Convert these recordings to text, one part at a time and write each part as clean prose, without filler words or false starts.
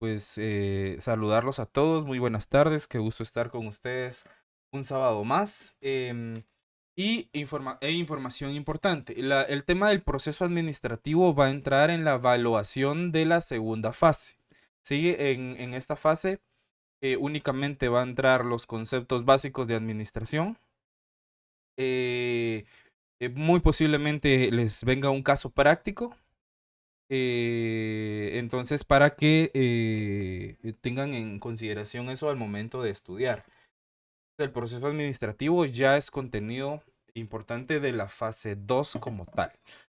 pues saludarlos a todos. Muy buenas tardes, qué gusto estar con ustedes un sábado más. Información importante. El tema del proceso administrativo va a entrar en la evaluación de la segunda fase. ¿Sí? En esta fase únicamente va a entrar los conceptos básicos de administración. Eh, Muy posiblemente les venga un caso práctico. Entonces, para que tengan en consideración eso al momento de estudiar. El proceso administrativo ya es contenido importante de la fase 2 como tal.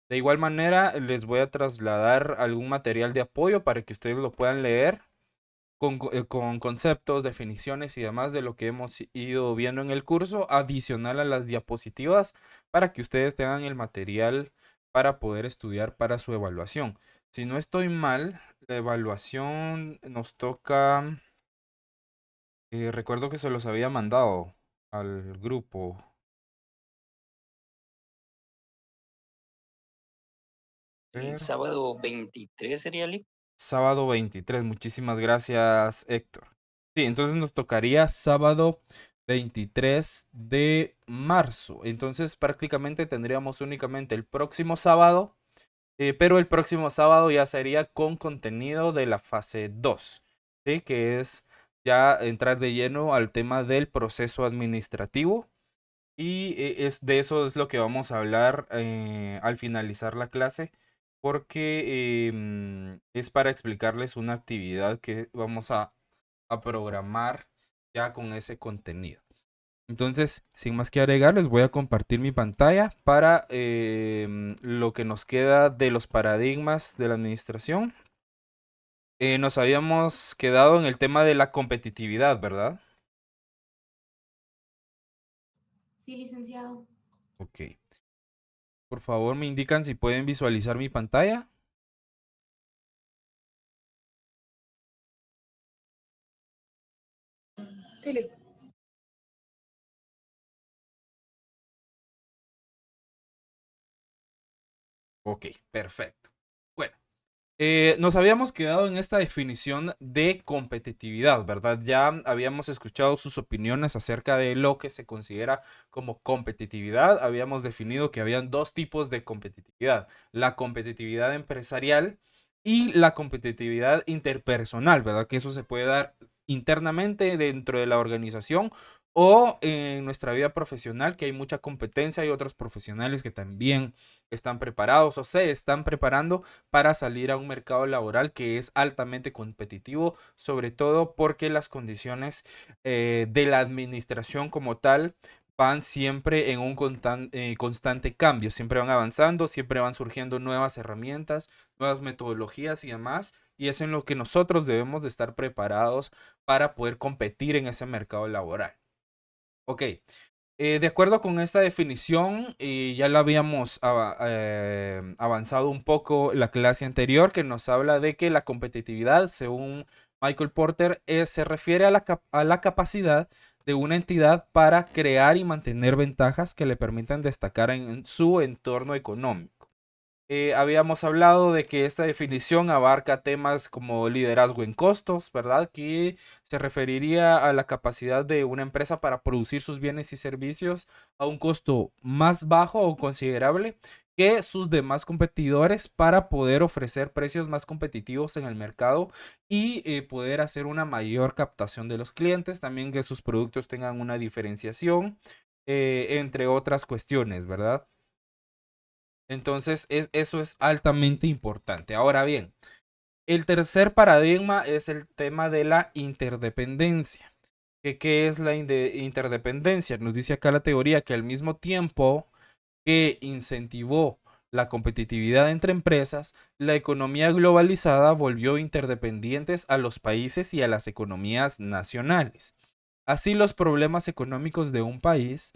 De igual manera, les voy a trasladar algún material de apoyo para que ustedes lo puedan leer con conceptos, definiciones y demás de lo que hemos ido viendo en el curso, adicional a las diapositivas, para que ustedes tengan el material para poder estudiar para su evaluación. Si no estoy mal, la evaluación nos toca, recuerdo que se los había mandado al grupo. El Ver. sábado 23 sería, Ali. Sábado 23, muchísimas gracias, Héctor. Sí, entonces nos tocaría sábado 23 de marzo. Entonces prácticamente tendríamos únicamente el próximo sábado, pero el próximo sábado ya sería con contenido de la fase 2, ¿sí? Que es ya entrar de lleno al tema del proceso administrativo. Y de eso es lo que vamos a hablar al finalizar la clase, porque es para explicarles una actividad que vamos a programar ya con ese contenido. Entonces, sin más que agregar, les voy a compartir mi pantalla para lo que nos queda de los paradigmas de la administración. Nos habíamos quedado en el tema de la competitividad, ¿verdad? Sí, licenciado. Ok. Por favor, me indican si pueden visualizar mi pantalla. Sí, Ok, perfecto. Bueno, nos habíamos quedado en esta definición de competitividad, ¿verdad? Ya habíamos escuchado sus opiniones acerca de lo que se considera como competitividad. Habíamos definido que habían dos tipos de competitividad: la competitividad empresarial y la competitividad interpersonal, ¿verdad? Que eso se puede dar internamente dentro de la organización o en nuestra vida profesional, que hay mucha competencia. Hay otros profesionales que también están preparados o se están preparando para salir a un mercado laboral que es altamente competitivo, sobre todo porque las condiciones de la administración como tal van siempre en un constante cambio, siempre van avanzando, siempre van surgiendo nuevas herramientas, nuevas metodologías y demás, y es en lo que nosotros debemos de estar preparados para poder competir en ese mercado laboral. Ok, de acuerdo con esta definición, ya la habíamos avanzado un poco la clase anterior, que nos habla de que la competitividad, según Michael Porter, se refiere a a la capacidad de una entidad para crear y mantener ventajas que le permitan destacar en su entorno económico. Habíamos hablado de que esta definición abarca temas como liderazgo en costos, ¿verdad? Que se referiría a la capacidad de una empresa para producir sus bienes y servicios a un costo más bajo o considerable que sus demás competidores, para poder ofrecer precios más competitivos en el mercado y poder hacer una mayor captación de los clientes, también que sus productos tengan una diferenciación, entre otras cuestiones, ¿verdad? Entonces, eso es altamente importante. Ahora bien, el tercer paradigma es el tema de la interdependencia. ¿Qué es la interdependencia? Nos dice acá la teoría que al mismo tiempo que incentivó la competitividad entre empresas, la economía globalizada volvió interdependientes a los países y a las economías nacionales. Así, los problemas económicos de un país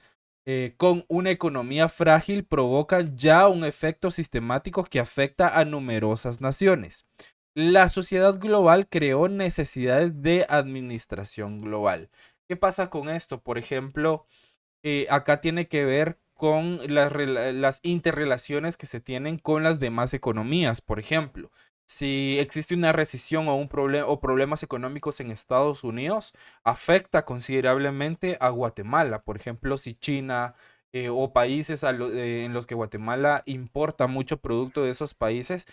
con una economía frágil provocan ya un efecto sistemático que afecta a numerosas naciones. La sociedad global creó necesidades de administración global. ¿Qué pasa con esto? Por ejemplo, acá tiene que ver con las interrelaciones que se tienen con las demás economías. Por ejemplo, si existe una recesión o, o problemas económicos en Estados Unidos, afecta considerablemente a Guatemala. Por ejemplo, si China o países en los que Guatemala importa mucho producto de esos países,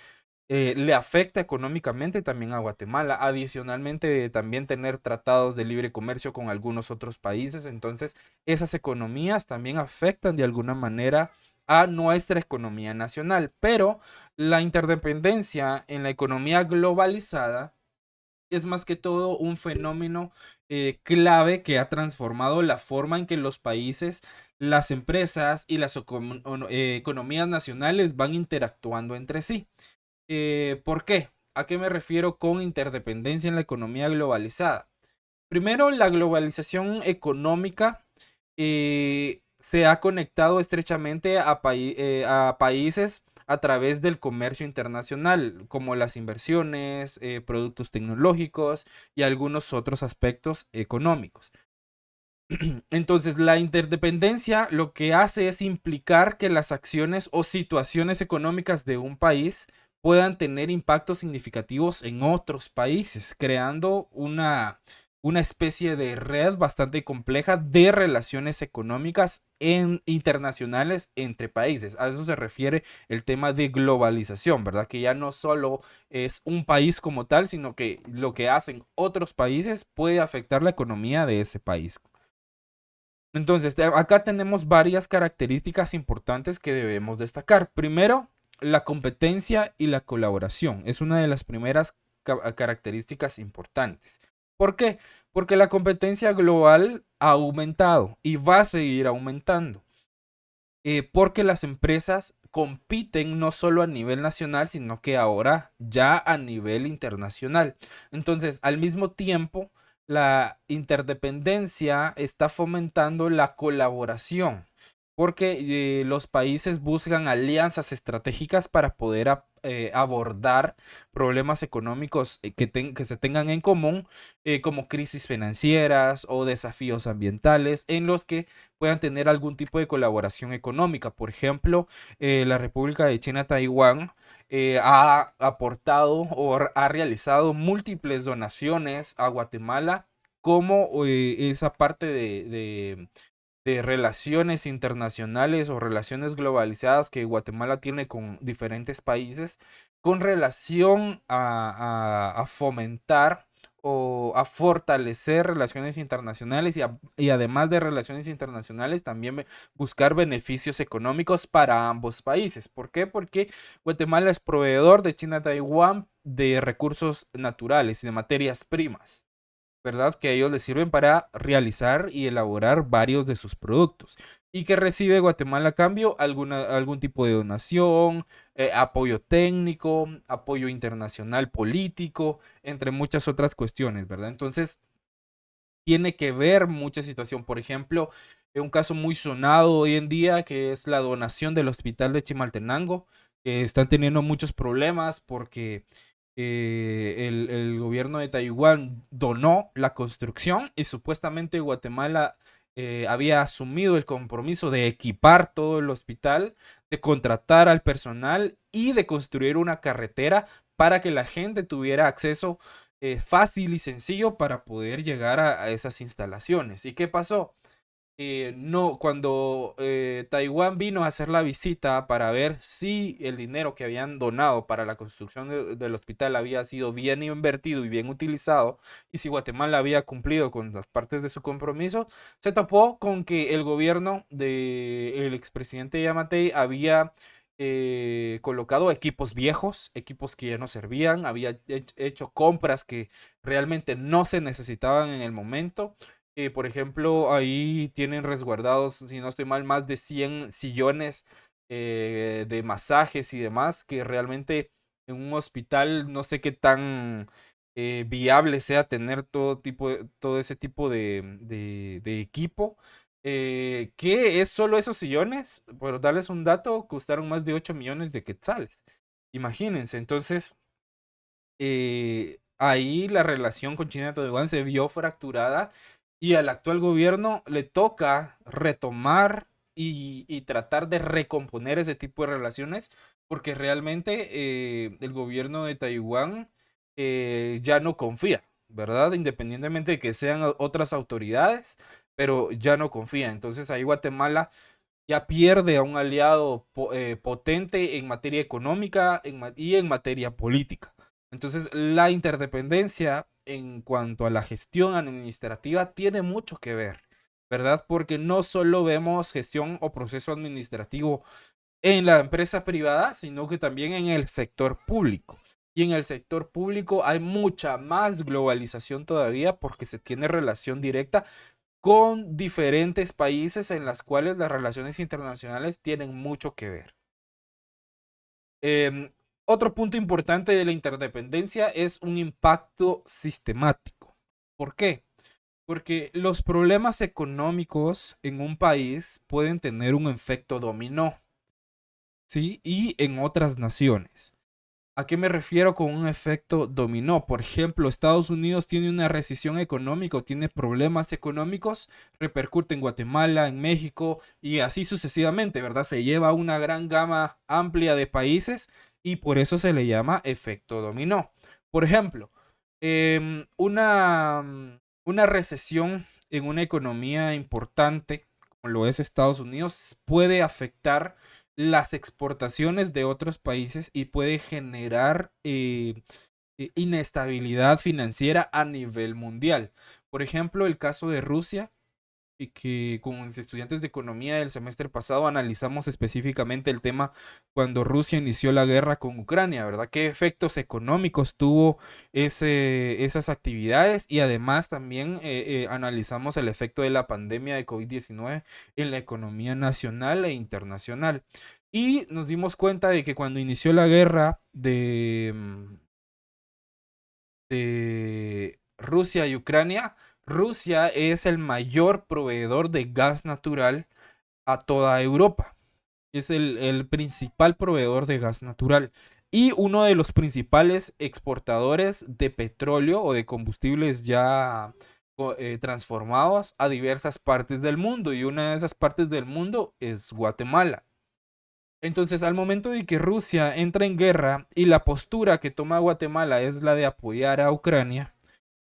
le afecta económicamente también a Guatemala. Adicionalmente, también tener tratados de libre comercio con algunos otros países. Entonces, esas economías también afectan de alguna manera a nuestra economía nacional. Pero la interdependencia en la economía globalizada es más que todo un fenómeno clave que ha transformado la forma en que los países, las empresas y las economías nacionales van interactuando entre sí. ¿Por qué? ¿A qué me refiero con interdependencia en la economía globalizada? Primero, la globalización económica se ha conectado estrechamente a países a través del comercio internacional, como las inversiones, productos tecnológicos y algunos otros aspectos económicos. Entonces, la interdependencia lo que hace es implicar que las acciones o situaciones económicas de un país puedan tener impactos significativos en otros países, creando una especie de red bastante compleja de relaciones económicas internacionales entre países. A eso se refiere el tema de globalización, ¿verdad? Que ya no solo es un país como tal, sino que lo que hacen otros países puede afectar la economía de ese país. Entonces, acá tenemos varias características importantes que debemos destacar. Primero, la competencia y la colaboración. Es una de las primeras características importantes. ¿Por qué? Porque la competencia global ha aumentado y va a seguir aumentando. Porque las empresas compiten no solo a nivel nacional, sino que ahora ya a nivel internacional. Entonces, al mismo tiempo, la interdependencia está fomentando la colaboración, porque los países buscan alianzas estratégicas para poder abordar problemas económicos que se tengan en común, como crisis financieras o desafíos ambientales, en los que puedan tener algún tipo de colaboración económica. Por ejemplo, la República de China-Taiwán ha aportado o ha realizado múltiples donaciones a Guatemala como esa parte de relaciones internacionales o relaciones globalizadas que Guatemala tiene con diferentes países con relación a fomentar o a fortalecer relaciones internacionales y además de relaciones internacionales también buscar beneficios económicos para ambos países. ¿Por qué? Porque Guatemala es proveedor de China-Taiwán de recursos naturales y de materias primas, ¿verdad? Que a ellos les sirven para realizar y elaborar varios de sus productos. ¿Y que recibe Guatemala a cambio? Algún tipo de donación, apoyo técnico, apoyo internacional político, entre muchas otras cuestiones, ¿verdad? Entonces, tiene que ver mucha situación. Por ejemplo, un caso muy sonado hoy en día, que es la donación del hospital de Chimaltenango, que están teniendo muchos problemas porque el gobierno de Taiwán donó la construcción y supuestamente Guatemala había asumido el compromiso de equipar todo el hospital, de contratar al personal y de construir una carretera para que la gente tuviera acceso fácil y sencillo para poder llegar a esas instalaciones. ¿Y qué pasó? No, cuando Taiwán vino a hacer la visita para ver si el dinero que habían donado para la construcción del hospital había sido bien invertido y bien utilizado, y si Guatemala había cumplido con las partes de su compromiso, se topó con que el gobierno del expresidente Yamatei había colocado equipos viejos, equipos que ya no servían, había hecho compras que realmente no se necesitaban en el momento. Por ejemplo, ahí tienen resguardados, si no estoy mal, más de 100 sillones de masajes y demás, que realmente en un hospital no sé qué tan viable sea tener todo ese tipo de equipo. ¿Qué es solo esos sillones? Por darles un dato, costaron más de 8 millones de quetzales. Imagínense, entonces ahí la relación con China-Taiwán se vio fracturada y al actual gobierno le toca retomar y tratar de recomponer ese tipo de relaciones porque realmente el gobierno de Taiwán ya no confía, ¿verdad? Independientemente de que sean otras autoridades, pero ya no confía. Entonces ahí Guatemala ya pierde a un aliado potente en materia económica y en materia política. Entonces la interdependencia en cuanto a la gestión administrativa tiene mucho que ver, ¿verdad? Porque no solo vemos gestión o proceso administrativo en la empresa privada, sino que también en el sector público. Y en el sector público hay mucha más globalización todavía porque se tiene relación directa con diferentes países en las cuales las relaciones internacionales tienen mucho que ver. Em, Otro punto importante de la interdependencia es un impacto sistemático. ¿Por qué? Porque los problemas económicos en un país pueden tener un efecto dominó, ¿sí? Y en otras naciones. ¿A qué me refiero con un efecto dominó? Por ejemplo, Estados Unidos tiene una recesión económica o tiene problemas económicos, repercute en Guatemala, en México y así sucesivamente, ¿verdad? Se lleva una gran gama amplia de países y por eso se le llama efecto dominó. Por ejemplo, una recesión en una economía importante, como lo es Estados Unidos, puede afectar las exportaciones de otros países y puede generar inestabilidad financiera a nivel mundial. Por ejemplo, el caso de Rusia, y que con los estudiantes de economía del semestre pasado analizamos específicamente el tema cuando Rusia inició la guerra con Ucrania, ¿verdad? ¿Qué efectos económicos tuvo esas actividades? Y además también analizamos el efecto de la pandemia de COVID-19 en la economía nacional e internacional. Y nos dimos cuenta de que cuando inició la guerra de Rusia y Ucrania, Rusia es el mayor proveedor de gas natural a toda Europa. Es el principal proveedor de gas natural y uno de los principales exportadores de petróleo o de combustibles ya transformados a diversas partes del mundo. Y una de esas partes del mundo es Guatemala. Entonces, al momento de que Rusia entra en guerra y la postura que toma Guatemala es la de apoyar a Ucrania,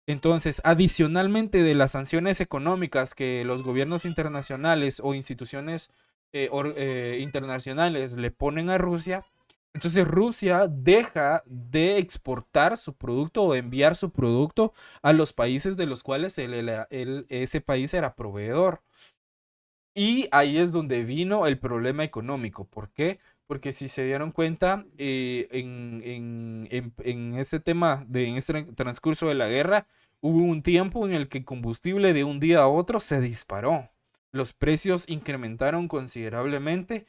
entonces, adicionalmente de las sanciones económicas que los gobiernos internacionales o instituciones internacionales le ponen a Rusia, entonces Rusia deja de exportar su producto o enviar su producto a los países de los cuales ese país era proveedor. Y ahí es donde vino el problema económico. ¿Por qué? Porque si se dieron cuenta, en ese tema, en este transcurso de la guerra, hubo un tiempo en el que el combustible de un día a otro se disparó. Los precios incrementaron considerablemente.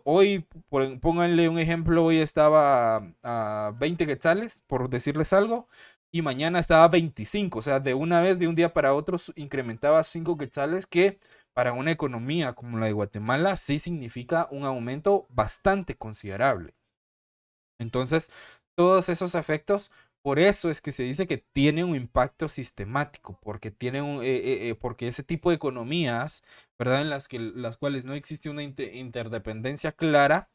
Hoy, pónganle un ejemplo, hoy estaba a 20 quetzales, por decirles algo, y mañana estaba a 25. O sea, de una vez, de un día para otro, incrementaba 5 quetzales que para una economía como la de Guatemala sí significa un aumento bastante considerable. Entonces, todos esos efectos, por eso es que se dice que tiene un impacto sistemático, porque porque ese tipo de economías, ¿verdad? En las cuales no existe una interdependencia clara,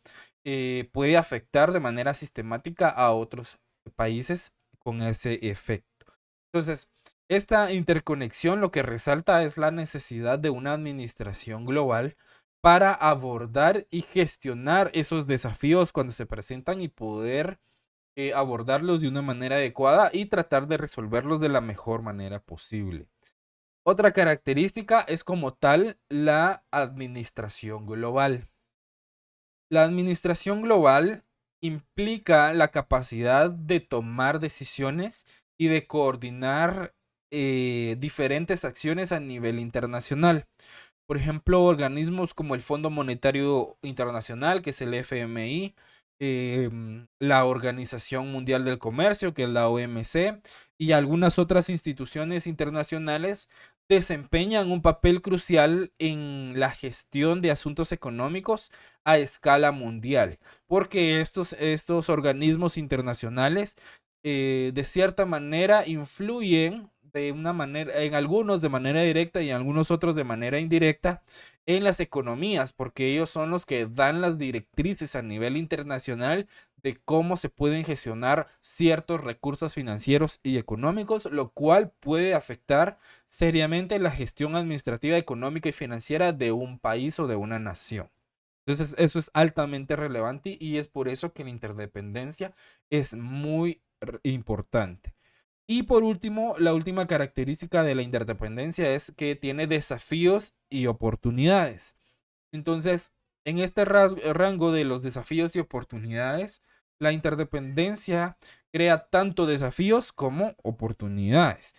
puede afectar de manera sistemática a otros países con ese efecto. Entonces, esta interconexión lo que resalta es la necesidad de una administración global para abordar y gestionar esos desafíos cuando se presentan y poder abordarlos de una manera adecuada y tratar de resolverlos de la mejor manera posible. Otra característica es como tal la administración global. La administración global implica la capacidad de tomar decisiones y de coordinar diferentes acciones a nivel internacional. Por ejemplo, organismos como el Fondo Monetario Internacional, que es el FMI, la Organización Mundial del Comercio, que es la OMC, y algunas otras instituciones internacionales desempeñan un papel crucial en la gestión de asuntos económicos a escala mundial, porque estos organismos internacionales de cierta manera influyen de una manera, en algunos de manera directa y en algunos otros de manera indirecta, en las economías, porque ellos son los que dan las directrices a nivel internacional de cómo se pueden gestionar ciertos recursos financieros y económicos, lo cual puede afectar seriamente la gestión administrativa, económica y financiera de un país o de una nación. Entonces, eso es altamente relevante y es por eso que la interdependencia es muy importante. Y por último, la última característica de la interdependencia es que tiene desafíos y oportunidades. Entonces, en este rango de los desafíos y oportunidades, la interdependencia crea tanto desafíos como oportunidades.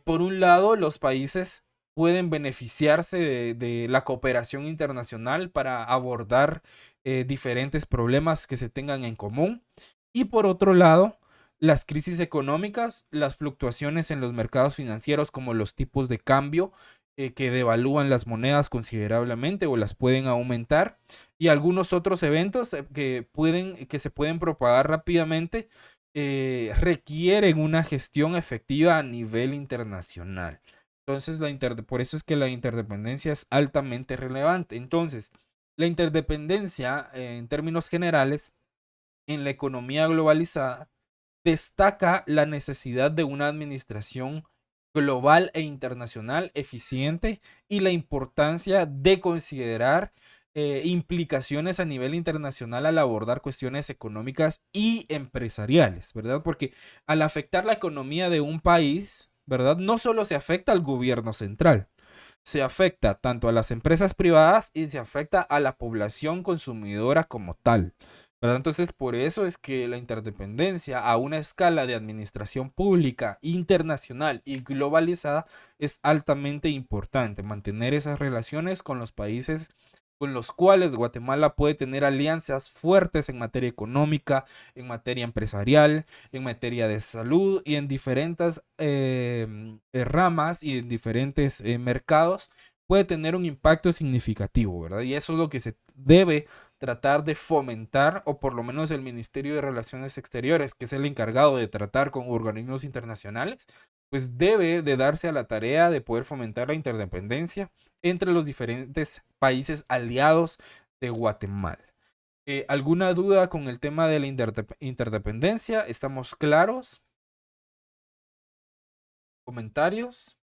Por un lado, los países pueden beneficiarse de la cooperación internacional para abordar diferentes problemas que se tengan en común. Y por otro lado, las crisis económicas, las fluctuaciones en los mercados financieros como los tipos de cambio que devalúan las monedas considerablemente o las pueden aumentar y algunos otros eventos que se pueden propagar rápidamente requieren una gestión efectiva a nivel internacional. Entonces, por eso es que la interdependencia es altamente relevante. Entonces, la interdependencia, en términos generales, en la economía globalizada, destaca la necesidad de una administración global e internacional eficiente y la importancia de considerar implicaciones a nivel internacional al abordar cuestiones económicas y empresariales, ¿verdad? Porque al afectar la economía de un país, ¿verdad? No solo se afecta al gobierno central, se afecta tanto a las empresas privadas y se afecta a la población consumidora como tal, ¿verdad? Entonces, por eso es que la interdependencia a una escala de administración pública, internacional y globalizada es altamente importante. Mantener esas relaciones con los países con los cuales Guatemala puede tener alianzas fuertes en materia económica, en materia empresarial, en materia de salud y en diferentes ramas y en diferentes mercados, puede tener un impacto significativo, ¿verdad? Y eso es lo que se debe tratar de fomentar, o por lo menos el Ministerio de Relaciones Exteriores, que es el encargado de tratar con organismos internacionales, pues debe de darse a la tarea de poder fomentar la interdependencia entre los diferentes países aliados de Guatemala. ¿Alguna duda con el tema de la interdependencia? ¿Estamos claros? ¿Comentarios?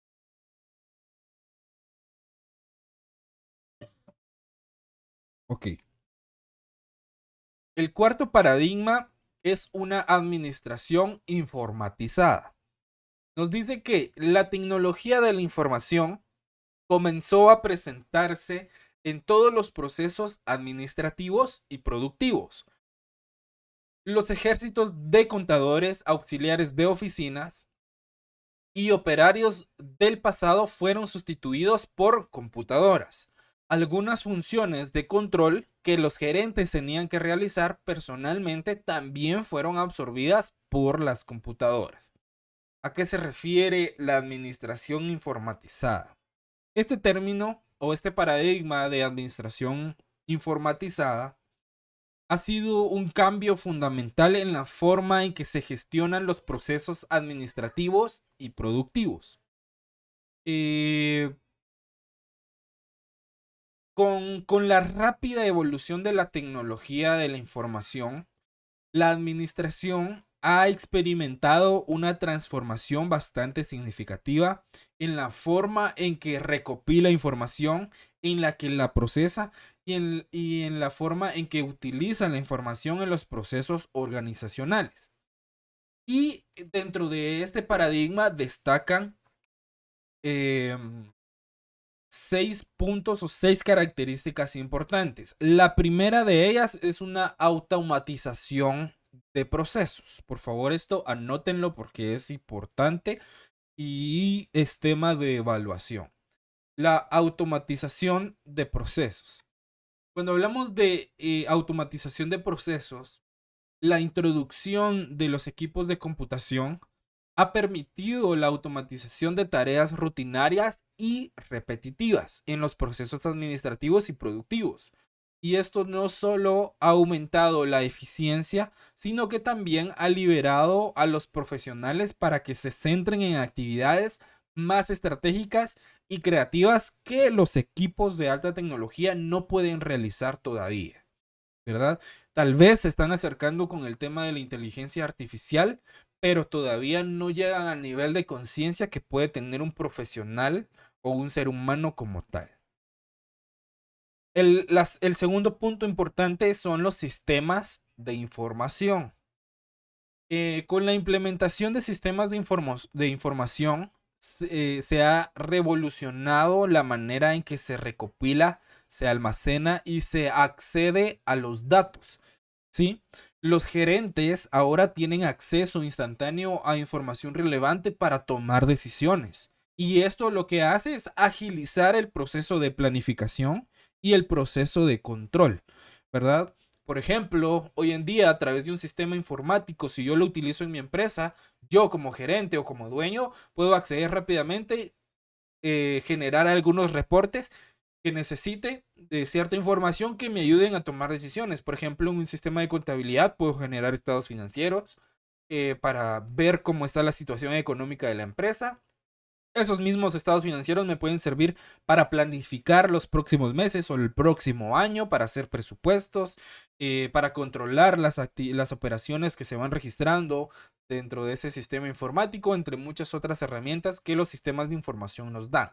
Ok. El cuarto paradigma es una administración informatizada. Nos dice que la tecnología de la información comenzó a presentarse en todos los procesos administrativos y productivos. Los ejércitos de contadores, auxiliares de oficinas y operarios del pasado fueron sustituidos por computadoras. Algunas funciones de control que los gerentes tenían que realizar personalmente también fueron absorbidas por las computadoras. ¿A qué se refiere la administración informatizada? Este término o este paradigma de administración informatizada ha sido un cambio fundamental en la forma en que se gestionan los procesos administrativos y productivos. Con la rápida evolución de la tecnología de la información, la administración ha experimentado una transformación bastante significativa en la forma en que recopila información, en la que la procesa y en la forma en que utiliza la información en los procesos organizacionales. Y dentro de este paradigma destacan 6 puntos o 6 características importantes. La primera de ellas es una automatización de procesos. Por favor, esto anótenlo porque es importante y es tema de evaluación. La automatización de procesos. Cuando hablamos de automatización de procesos, la introducción de los equipos de computación ha permitido la automatización de tareas rutinarias y repetitivas en los procesos administrativos y productivos. Y esto no solo ha aumentado la eficiencia, sino que también ha liberado a los profesionales para que se centren en actividades más estratégicas y creativas que los equipos de alta tecnología no pueden realizar todavía, ¿verdad? Tal vez se están acercando con el tema de la inteligencia artificial, pero todavía no llegan al nivel de conciencia que puede tener un profesional o un ser humano como tal. El segundo punto importante son los sistemas de información. Con la implementación de sistemas de información se ha revolucionado la manera en que se recopila, se almacena y se accede a los datos, ¿sí? Los gerentes ahora tienen acceso instantáneo a información relevante para tomar decisiones. Y esto lo que hace es agilizar el proceso de planificación y el proceso de control, ¿verdad? Por ejemplo, hoy en día a través de un sistema informático, si yo lo utilizo en mi empresa, yo como gerente o como dueño puedo acceder rápidamente, generar algunos reportes que necesite de cierta información que me ayuden a tomar decisiones. Por ejemplo, en un sistema de contabilidad puedo generar estados financieros para ver cómo está la situación económica de la empresa. Esos mismos estados financieros me pueden servir para planificar los próximos meses o el próximo año, para hacer presupuestos, para controlar las operaciones que se van registrando dentro de ese sistema informático, entre muchas otras herramientas que los sistemas de información nos dan.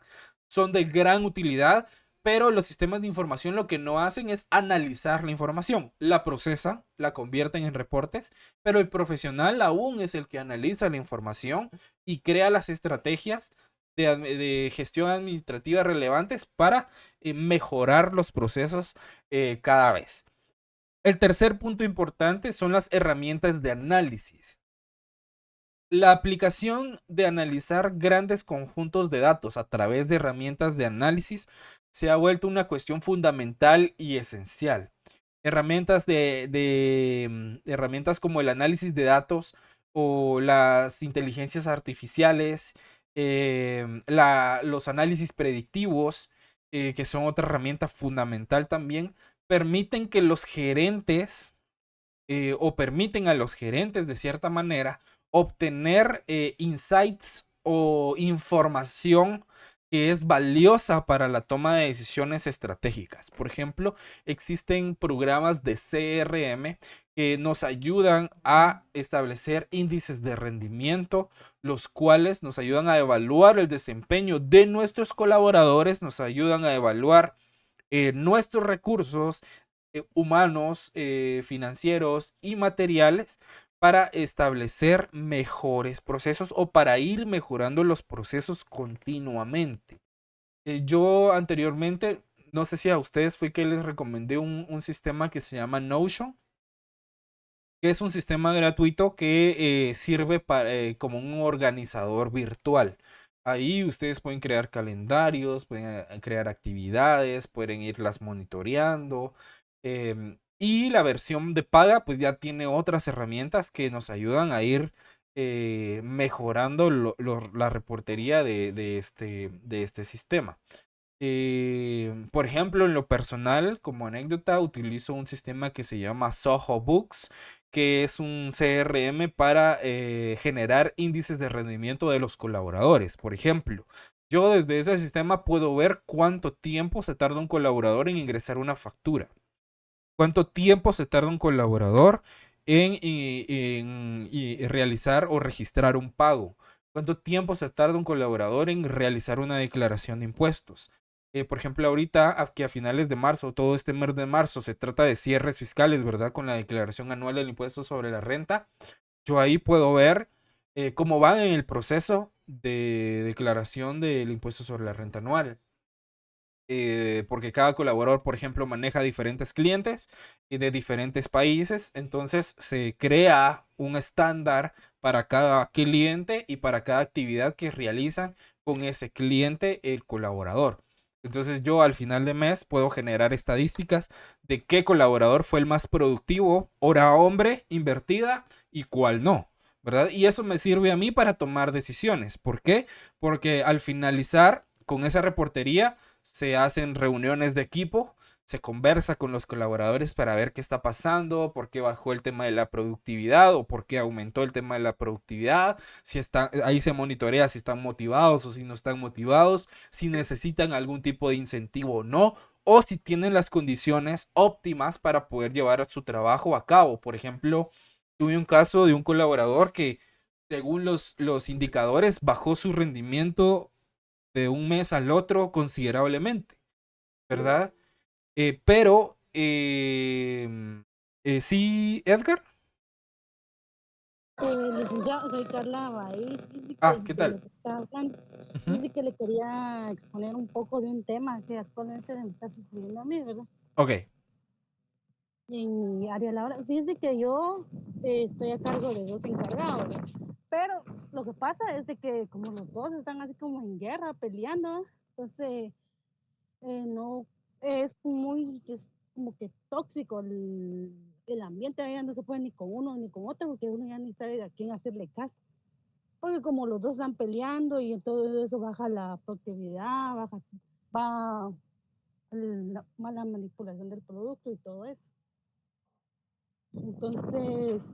Son de gran utilidad, pero los sistemas de información lo que no hacen es analizar la información. La procesan, la convierten en reportes, pero el profesional aún es el que analiza la información y crea las estrategias de gestión administrativa relevantes para mejorar los procesos cada vez. El tercer punto importante son las herramientas de análisis. La aplicación de analizar grandes conjuntos de datos a través de herramientas de análisis se ha vuelto una cuestión fundamental y esencial. Herramientas como el análisis de datos o las inteligencias artificiales, los análisis predictivos, que son otra herramienta fundamental también, permiten que los gerentes o permiten a los gerentes de cierta manera obtener insights o información que es valiosa para la toma de decisiones estratégicas. Por ejemplo, existen programas de CRM que nos ayudan a establecer índices de rendimiento, los cuales nos ayudan a evaluar el desempeño de nuestros colaboradores, nos ayudan a evaluar nuestros recursos humanos, financieros y materiales para establecer mejores procesos o para ir mejorando los procesos continuamente. Yo anteriormente, no sé si a ustedes fue que les recomendé un sistema que se llama Notion, que es un sistema gratuito que sirve como un organizador virtual. Ahí ustedes pueden crear calendarios, pueden crear actividades, pueden irlas monitoreando. Y la versión de paga pues ya tiene otras herramientas que nos ayudan a ir mejorando la reportería de este sistema. Por ejemplo, en lo personal, como anécdota, utilizo un sistema que se llama Zoho Books, que es un CRM para generar índices de rendimiento de los colaboradores. Por ejemplo, yo desde ese sistema puedo ver cuánto tiempo se tarda un colaborador en ingresar una factura, cuánto tiempo se tarda un colaborador en realizar o registrar un pago, cuánto tiempo se tarda un colaborador en realizar una declaración de impuestos. Por ejemplo, ahorita, aquí a finales de marzo, todo este mes de marzo, se trata de cierres fiscales, ¿verdad? Con la declaración anual del impuesto sobre la renta. Yo ahí puedo ver cómo van en el proceso de declaración del impuesto sobre la renta anual. Porque cada colaborador, por ejemplo, maneja diferentes clientes de diferentes países, entonces se crea un estándar para cada cliente y para cada actividad que realizan con ese cliente, el colaborador. Entonces yo al final de mes puedo generar estadísticas de qué colaborador fue el más productivo, hora hombre invertida y cuál no, ¿verdad? Y eso me sirve a mí para tomar decisiones. ¿Por qué? Porque al finalizar con esa reportería se hacen reuniones de equipo, se conversa con los colaboradores para ver qué está pasando, por qué bajó el tema de la productividad o por qué aumentó el tema de la productividad, si están, ahí se monitorea si están motivados o si no están motivados, si necesitan algún tipo de incentivo o no, o si tienen las condiciones óptimas para poder llevar su trabajo a cabo. Por ejemplo, tuve un caso de un colaborador que, según los indicadores, bajó su rendimiento de un mes al otro considerablemente, ¿verdad? Pero, sí, Edgar. Licenciado, soy Carla Baez. Fíjese Ah, que ¿qué de lo tal? que está hablando, Ujú. fíjese que le quería exponer un poco de un tema que actualmente me está sucediendo a mí, ¿verdad? Ok. En mi área laboral. Fíjese que yo estoy a cargo de 2 encargados, ¿verdad? Pero lo que pasa es de que como los dos están así como en guerra, peleando, entonces no es como que tóxico el ambiente, ya no se puede ni con uno ni con otro, porque uno ya ni sabe a quién hacerle caso. Porque como los dos están peleando y en todo eso baja la productividad, va la mala manipulación del producto y todo eso. Entonces,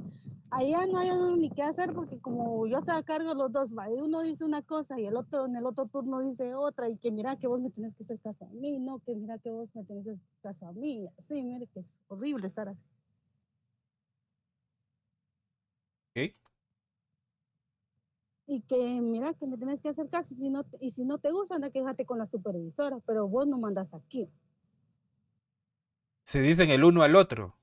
ahí ya no hay uno ni qué hacer porque como yo estoy a cargo de los dos, va, y uno dice una cosa y el otro en el otro turno dice otra y que mira que vos me tenés que hacer caso a mí, no, que mira que vos me tenés que hacer caso a mí, así, mire que es horrible estar así. Ok. Y que mira que me tenés que hacer caso y si no te gusta, anda, quéjate con la supervisora, pero vos no mandas aquí. Se dicen el uno al otro.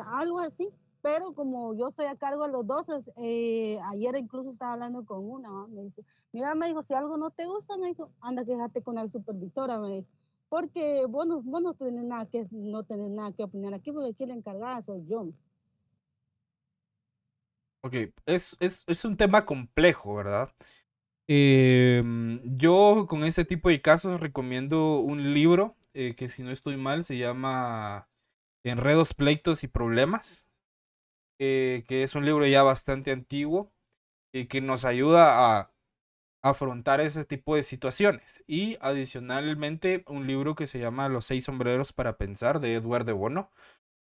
Algo así, pero como yo estoy a cargo de los dos, ayer incluso estaba hablando con una, ¿va? Me dice, mira, me dijo, si algo no te gusta, me dijo, anda, quéjate con la supervisora, me dijo, porque vos no tenés nada que opinar aquí, porque aquí la encargada soy yo. Ok, es un tema complejo, ¿verdad? Yo con este tipo de casos recomiendo un libro que, si no estoy mal, se llama Enredos, Pleitos y Problemas, que es un libro ya bastante antiguo y que nos ayuda a afrontar ese tipo de situaciones. Y adicionalmente un libro que se llama Los 6 sombreros para pensar, de Edward de Bono,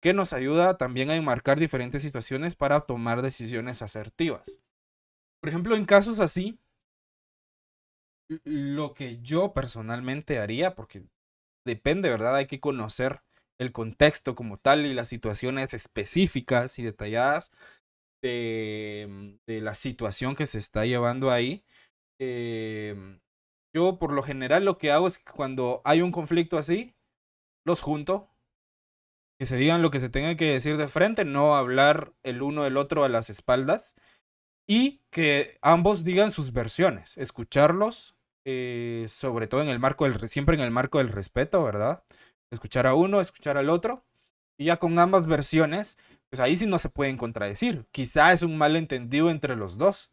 que nos ayuda también a enmarcar diferentes situaciones para tomar decisiones asertivas. Por ejemplo, en casos así, lo que yo personalmente haría, porque depende, ¿verdad? Hay que conocer el contexto como tal y las situaciones específicas y detalladas de la situación que se está llevando ahí. Yo por lo general lo que hago es que cuando hay un conflicto así, los junto, que se digan lo que se tenga que decir de frente, no hablar el uno del otro a las espaldas y que ambos digan sus versiones, escucharlos, sobre todo en el marco siempre en el marco del respeto, ¿verdad? Escuchar a uno, escuchar al otro y ya con ambas versiones, pues ahí sí no se pueden contradecir. Quizá es un malentendido entre los dos,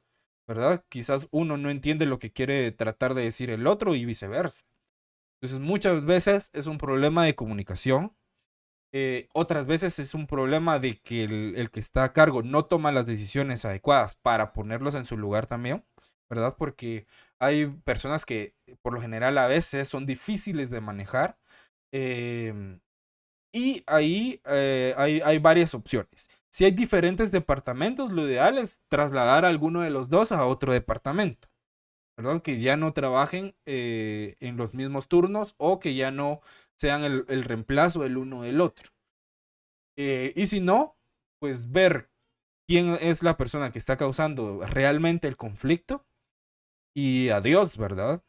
¿verdad? Quizás uno no entiende lo que quiere tratar de decir el otro y viceversa. Entonces muchas veces es un problema de comunicación, otras veces es un problema de que el que está a cargo no toma las decisiones adecuadas para ponerlos en su lugar también, ¿verdad? Porque hay personas que por lo general a veces son difíciles de manejar, em, y ahí hay varias opciones. Si hay diferentes departamentos, lo ideal es trasladar a alguno de los dos a otro departamento, ¿verdad? Que ya no trabajen en los mismos turnos o que ya no sean el reemplazo del uno del otro. Y si no, pues ver quién es la persona que está causando realmente el conflicto y adiós, ¿verdad?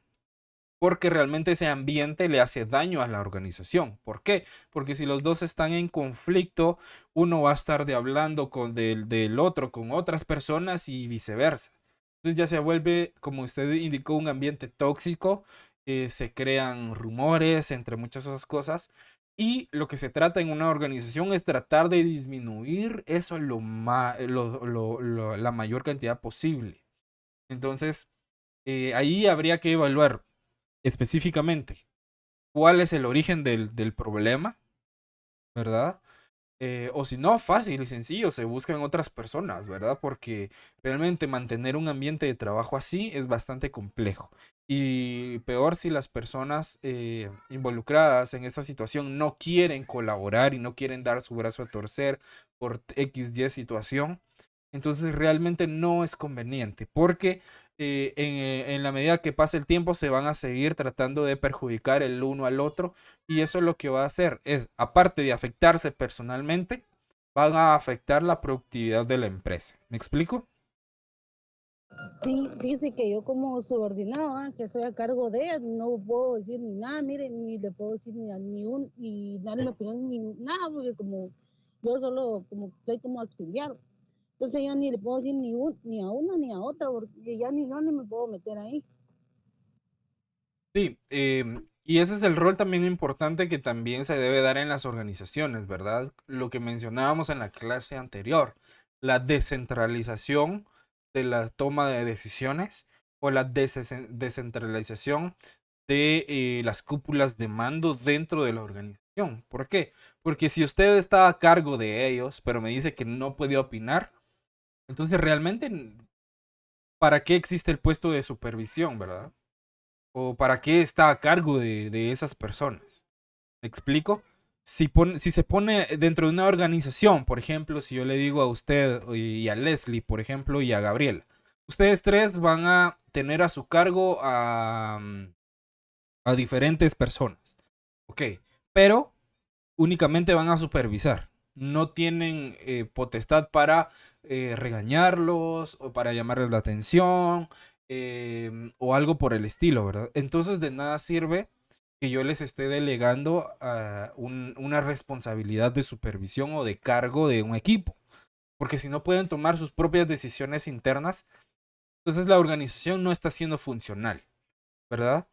Porque realmente ese ambiente le hace daño a la organización. ¿Por qué? Porque si los dos están en conflicto, uno va a estar hablando del otro con otras personas y viceversa. Entonces ya se vuelve, como usted indicó, un ambiente tóxico, se crean rumores, entre muchas otras cosas. Y lo que se trata en una organización es tratar de disminuir eso la mayor cantidad posible. Entonces, ahí habría que evaluar específicamente cuál es el origen del problema, ¿verdad? O si no, fácil y sencillo, se buscan otras personas, ¿verdad? Porque realmente mantener un ambiente de trabajo así es bastante complejo. Y peor si las personas involucradas en esta situación no quieren colaborar y no quieren dar su brazo a torcer por X, Y situación. Entonces realmente no es conveniente porque en la medida que pase el tiempo se van a seguir tratando de perjudicar el uno al otro y eso lo que va a hacer es, aparte de afectarse personalmente, van a afectar la productividad de la empresa. ¿Me explico? Sí, fíjese que yo como subordinado, que soy a cargo de ella, no puedo decir ni nada, miren, ni le puedo decir ni darle mi opinión ni nada, porque como yo solo como soy como auxiliar, entonces yo ni le puedo decir ni a una ni a otra, porque ya ni yo ni me puedo meter ahí. Sí, y ese es el rol también importante que también se debe dar en las organizaciones, ¿verdad? Lo que mencionábamos en la clase anterior, la descentralización de la toma de decisiones o la descentralización de las cúpulas de mando dentro de la organización. ¿Por qué? Porque si usted está a cargo de ellos, pero me dice que no puede opinar, entonces realmente, ¿para qué existe el puesto de supervisión, verdad? ¿O para qué está a cargo de esas personas? ¿Me explico? Si se pone dentro de una organización, por ejemplo, si yo le digo a usted y a Leslie, por ejemplo, y a Gabriela, ustedes tres van a tener a su cargo a diferentes personas, ¿ok? Pero únicamente van a supervisar. No tienen potestad para regañarlos o para llamarles la atención o algo por el estilo, ¿verdad? Entonces de nada sirve que yo les esté delegando una responsabilidad de supervisión o de cargo de un equipo. Porque si no pueden tomar sus propias decisiones internas, entonces la organización no está siendo funcional, ¿verdad?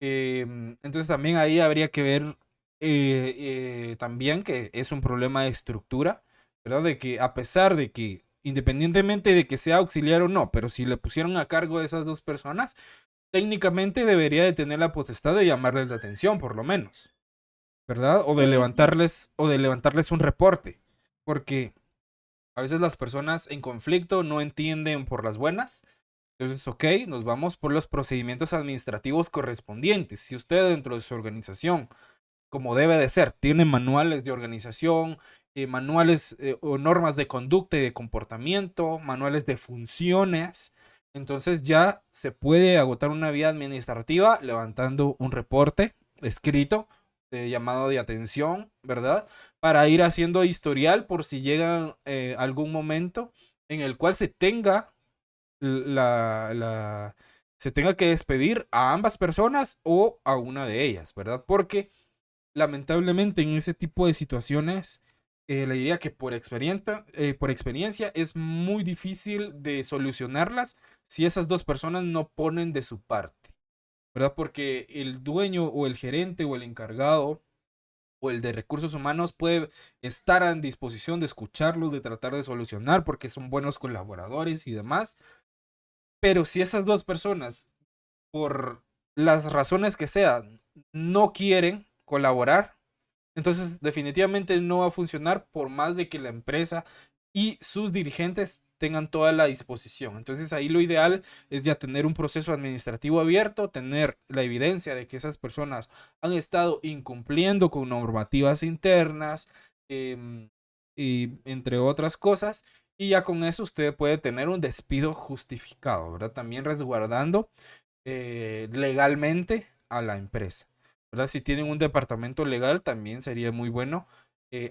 Entonces también ahí habría que ver también que es un problema de estructura, ¿verdad? De que a pesar de que, independientemente de que sea auxiliar o no, pero si le pusieron a cargo de esas dos personas, técnicamente debería de tener la potestad de llamarles la atención, por lo menos, ¿verdad? Sí, O de levantarles un reporte, porque a veces las personas en conflicto no entienden por las buenas. Entonces, ok, nos vamos por los procedimientos administrativos correspondientes. Si usted dentro de su organización, como debe de ser, tiene manuales de organización, manuales o normas de conducta y de comportamiento, manuales de funciones, entonces ya se puede agotar una vía administrativa levantando un reporte escrito de llamado de atención, ¿verdad? Para ir haciendo historial por si llega algún momento en el cual la, la- se tenga que despedir a ambas personas o a una de ellas, ¿verdad? Porque lamentablemente en ese tipo de situaciones, le diría que por experiencia es muy difícil de solucionarlas si esas dos personas no ponen de su parte, ¿verdad? Porque el dueño o el gerente o el encargado o el de recursos humanos puede estar en disposición de escucharlos, de tratar de solucionar porque son buenos colaboradores y demás, pero si esas dos personas, por las razones que sean, no quieren colaborar, entonces definitivamente no va a funcionar por más de que la empresa y sus dirigentes tengan toda la disposición. Entonces ahí lo ideal es ya tener un proceso administrativo abierto, tener la evidencia de que esas personas han estado incumpliendo con normativas internas y entre otras cosas. Y ya con eso usted puede tener un despido justificado, ¿verdad? También resguardando legalmente a la empresa, ¿verdad? Si tienen un departamento legal, también sería muy bueno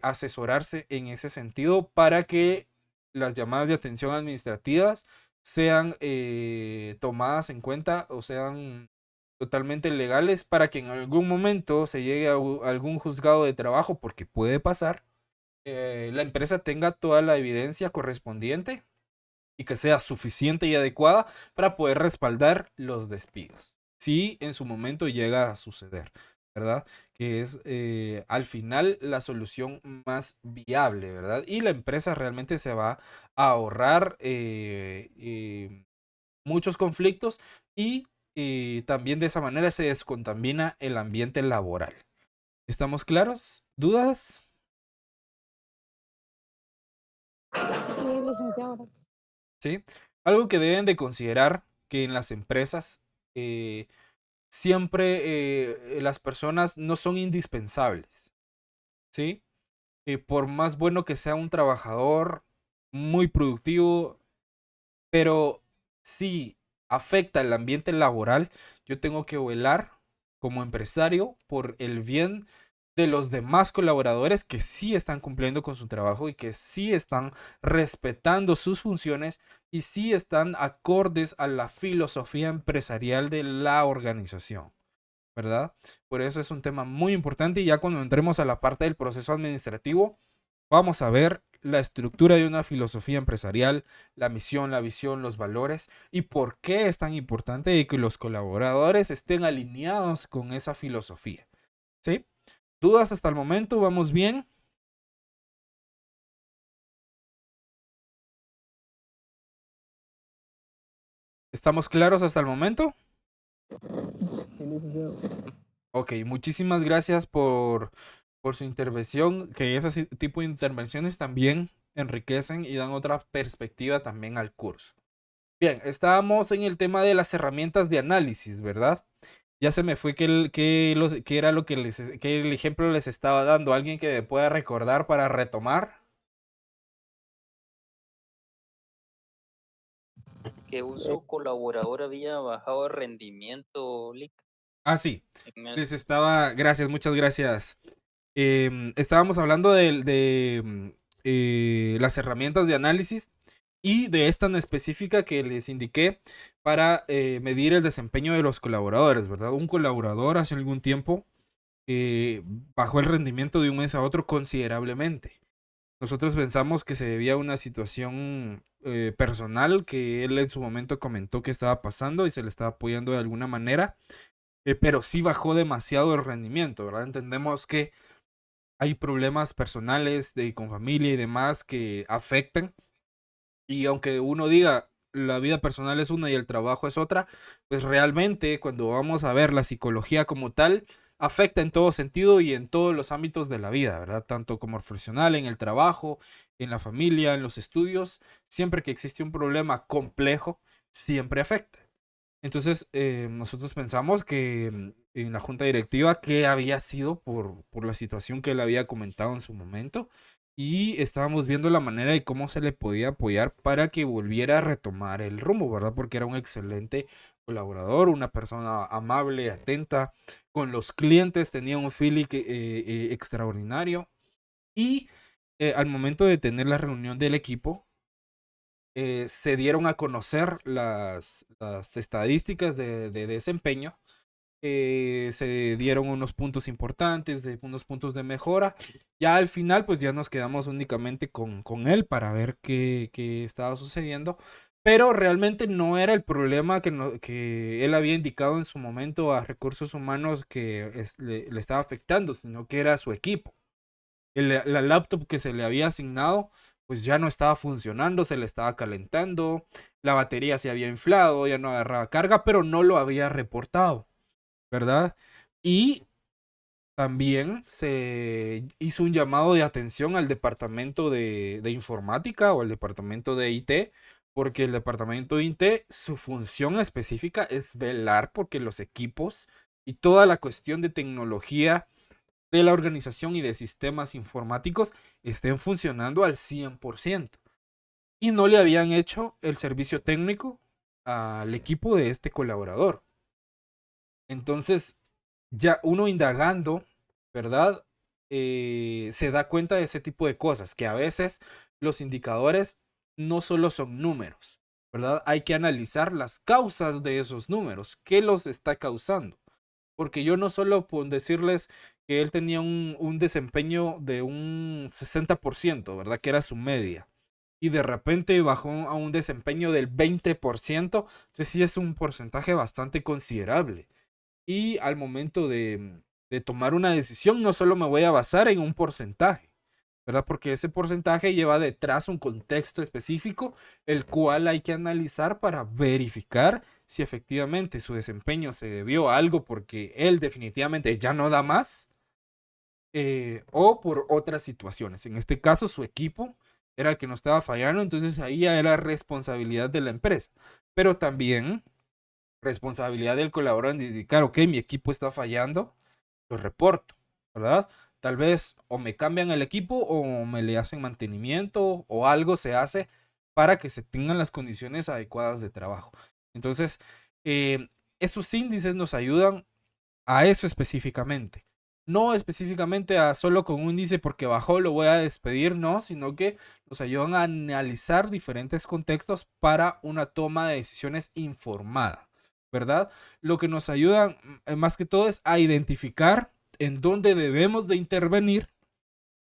asesorarse en ese sentido para que las llamadas de atención administrativas sean tomadas en cuenta o sean totalmente legales para que en algún momento se llegue a algún juzgado de trabajo, porque puede pasar, la empresa tenga toda la evidencia correspondiente y que sea suficiente y adecuada para poder respaldar los despidos. Si en su momento llega a suceder, ¿verdad? Que es al final la solución más viable, ¿verdad? Y la empresa realmente se va a ahorrar muchos conflictos y también de esa manera se descontamina el ambiente laboral. ¿Estamos claros? ¿Dudas? sí, licenciado. ¿Sí? Algo que deben de considerar que en las empresas eh, siempre las personas no son indispensables, ¿sí? Por más bueno que sea un trabajador, muy productivo, pero si afecta el ambiente laboral, yo tengo que velar como empresario por el bien de los demás colaboradores que sí están cumpliendo con su trabajo y que sí están respetando sus funciones y sí están acordes a la filosofía empresarial de la organización, ¿verdad? Por eso es un tema muy importante y ya cuando entremos a la parte del proceso administrativo, vamos a ver la estructura de una filosofía empresarial, la misión, la visión, los valores y por qué es tan importante que los colaboradores estén alineados con esa filosofía, ¿sí? ¿Dudas hasta el momento? ¿Vamos bien? ¿Estamos claros hasta el momento? Sí, licenciado. Ok, muchísimas gracias por su intervención, que ese tipo de intervenciones también enriquecen y dan otra perspectiva también al curso. Bien, estábamos en el tema de las herramientas de análisis, ¿verdad? Ya se me fue que era lo que el ejemplo les estaba dando. ¿Alguien que me pueda recordar para retomar? Que uso colaborador había bajado el rendimiento, Lick. Ah, sí. En Gracias, muchas gracias. Estábamos hablando de las herramientas de análisis y de esta en específica que les indiqué para medir el desempeño de los colaboradores, ¿verdad? Un colaborador hace algún tiempo bajó el rendimiento de un mes a otro considerablemente. Nosotros pensamos que se debía a una situación personal que él en su momento comentó que estaba pasando y se le estaba apoyando de alguna manera, pero sí bajó demasiado el rendimiento, ¿verdad? Entendemos que hay problemas personales con familia y demás que afectan. Y aunque uno diga la vida personal es una y el trabajo es otra, pues realmente cuando vamos a ver la psicología como tal, afecta en todo sentido y en todos los ámbitos de la vida, ¿verdad? Tanto como profesional, en el trabajo, en la familia, en los estudios, siempre que existe un problema complejo, siempre afecta. Entonces, nosotros pensamos que en la junta directiva que había sido por la situación que él había comentado en su momento y estábamos viendo la manera de cómo se le podía apoyar para que volviera a retomar el rumbo, ¿verdad? Porque era un excelente colaborador, una persona amable, atenta con los clientes, tenía un feeling extraordinario y al momento de tener la reunión del equipo, se dieron a conocer las estadísticas de desempeño. Se dieron unos puntos importantes, unos puntos de mejora. Ya al final, pues ya nos quedamos únicamente con él para ver qué estaba sucediendo. Pero realmente no era el problema que él había indicado en su momento a recursos humanos que le estaba afectando, sino que era su equipo. La laptop que se le había asignado pues ya no estaba funcionando, se le estaba calentando, la batería se había inflado, ya no agarraba carga, pero no lo había reportado, ¿verdad? Y también se hizo un llamado de atención al departamento de informática o al departamento de IT, porque el departamento de IT, su función específica es velar porque los equipos y toda la cuestión de tecnología de la organización y de sistemas informáticos estén funcionando al 100%. Y no le habían hecho el servicio técnico al equipo de este colaborador. Entonces, ya uno indagando, ¿verdad? Se da cuenta de ese tipo de cosas, que a veces los indicadores no solo son números, ¿verdad? Hay que analizar las causas de esos números, qué los está causando. Porque yo no solo puedo decirles que él tenía un desempeño de un 60%, ¿verdad? Que era su media. Y de repente bajó a un desempeño del 20%. Entonces sí es un porcentaje bastante considerable. Y al momento de tomar una decisión, no solo me voy a basar en un porcentaje, ¿verdad? Porque ese porcentaje lleva detrás un contexto específico, el cual hay que analizar para verificar si efectivamente su desempeño se debió a algo porque él definitivamente ya no da más, o por otras situaciones. En este caso, su equipo era el que no estaba fallando, entonces ahí ya era responsabilidad de la empresa. Pero también Responsabilidad del colaborador en indicar, ok, mi equipo está fallando, lo reporto, ¿verdad? Tal vez o me cambian el equipo o me le hacen mantenimiento o algo se hace para que se tengan las condiciones adecuadas de trabajo. Entonces, estos índices nos ayudan a eso específicamente. No específicamente a solo con un índice porque bajó lo voy a despedir, no, sino que nos ayudan a analizar diferentes contextos para una toma de decisiones informada, ¿verdad? Lo que nos ayuda más que todo es a identificar en dónde debemos de intervenir,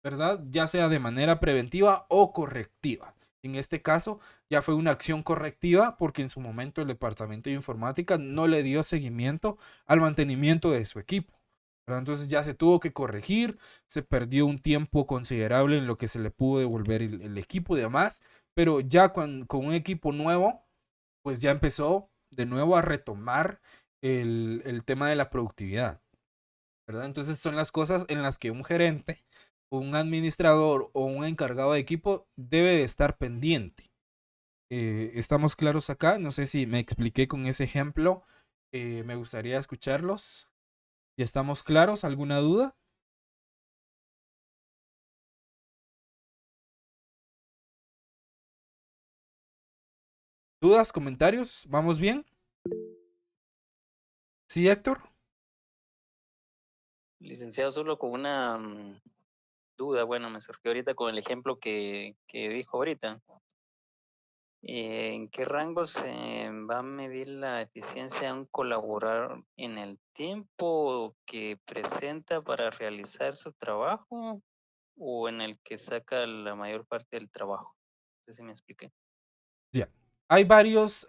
¿verdad? Ya sea de manera preventiva o correctiva. En este caso, ya fue una acción correctiva porque en su momento el departamento de informática no le dio seguimiento al mantenimiento de su equipo, ¿verdad? Entonces ya se tuvo que corregir, se perdió un tiempo considerable en lo que se le pudo devolver el equipo y demás, pero ya con un equipo nuevo, pues ya empezó de nuevo a retomar el tema de la productividad, ¿verdad? Entonces son las cosas en las que un gerente, un administrador o un encargado de equipo debe de estar pendiente. ¿Estamos claros acá? No sé si me expliqué con ese ejemplo. Me gustaría escucharlos. ¿Ya estamos claros? ¿Alguna duda? ¿Dudas? ¿Comentarios? ¿Vamos bien? ¿Sí, Héctor? Licenciado, solo con una duda, bueno, me surgió ahorita con el ejemplo que dijo ahorita. ¿En qué rango se va a medir la eficiencia de un colaborador en el tiempo que presenta para realizar su trabajo o en el que saca la mayor parte del trabajo? No sé si me expliqué. Ya. Hay varios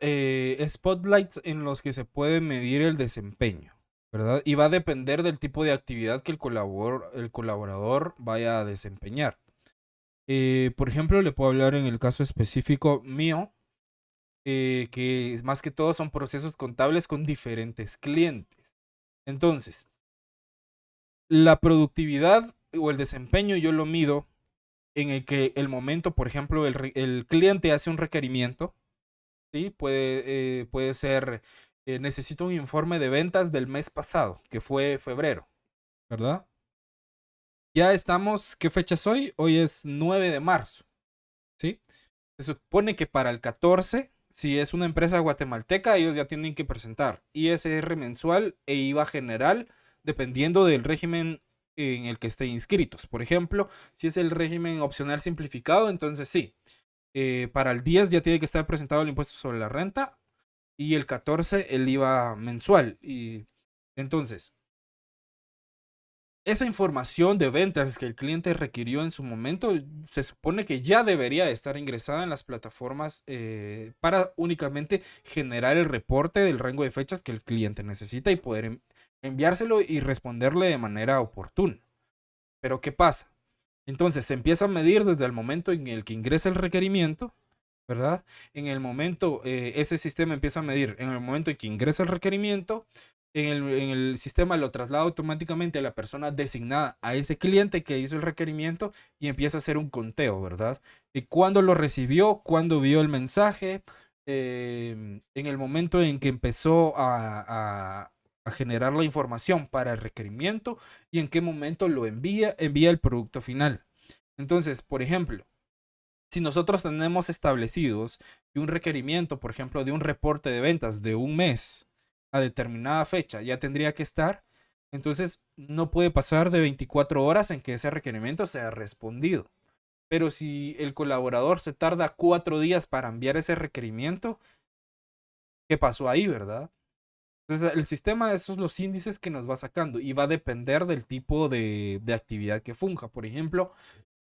spotlights en los que se puede medir el desempeño, ¿verdad? Y va a depender del tipo de actividad que el colaborador vaya a desempeñar. Por ejemplo, le puedo hablar en el caso específico mío, que es más que todo son procesos contables con diferentes clientes. Entonces, la productividad o el desempeño yo lo mido en el que el momento, por ejemplo, el cliente hace un requerimiento, ¿sí? Puede ser, necesito un informe de ventas del mes pasado, que fue febrero, ¿verdad? Ya estamos, ¿qué fecha es hoy? Hoy es 9 de marzo, ¿sí? Se supone que para el 14, si es una empresa guatemalteca, ellos ya tienen que presentar ISR mensual e IVA general, dependiendo del régimen en el que estén inscritos. Por ejemplo, si es el régimen opcional simplificado, entonces sí, para el 10 ya tiene que estar presentado el impuesto sobre la renta y el 14 el IVA mensual. Y entonces, esa información de ventas que el cliente requirió en su momento se supone que ya debería estar ingresada en las plataformas para únicamente generar el reporte del rango de fechas que el cliente necesita y poder enviárselo y responderle de manera oportuna. Pero ¿qué pasa? Entonces se empieza a medir desde el momento en el que ingresa el requerimiento, ¿verdad? En el momento, ese sistema empieza a medir en el momento en que ingresa el requerimiento, en el sistema lo traslada automáticamente a la persona designada a ese cliente que hizo el requerimiento y empieza a hacer un conteo, ¿verdad? Y cuándo lo recibió, cuándo vio el mensaje, en el momento en que empezó a generar la información para el requerimiento y en qué momento lo envía el producto final. Entonces, por ejemplo, si nosotros tenemos establecidos que un requerimiento, por ejemplo, de un reporte de ventas de un mes a determinada fecha ya tendría que estar, entonces no puede pasar de 24 horas en que ese requerimiento sea respondido. Pero si el colaborador se tarda 4 días para enviar ese requerimiento, ¿qué pasó ahí, verdad? Entonces el sistema, esos son los índices que nos va sacando y va a depender del tipo de actividad que funja. Por ejemplo,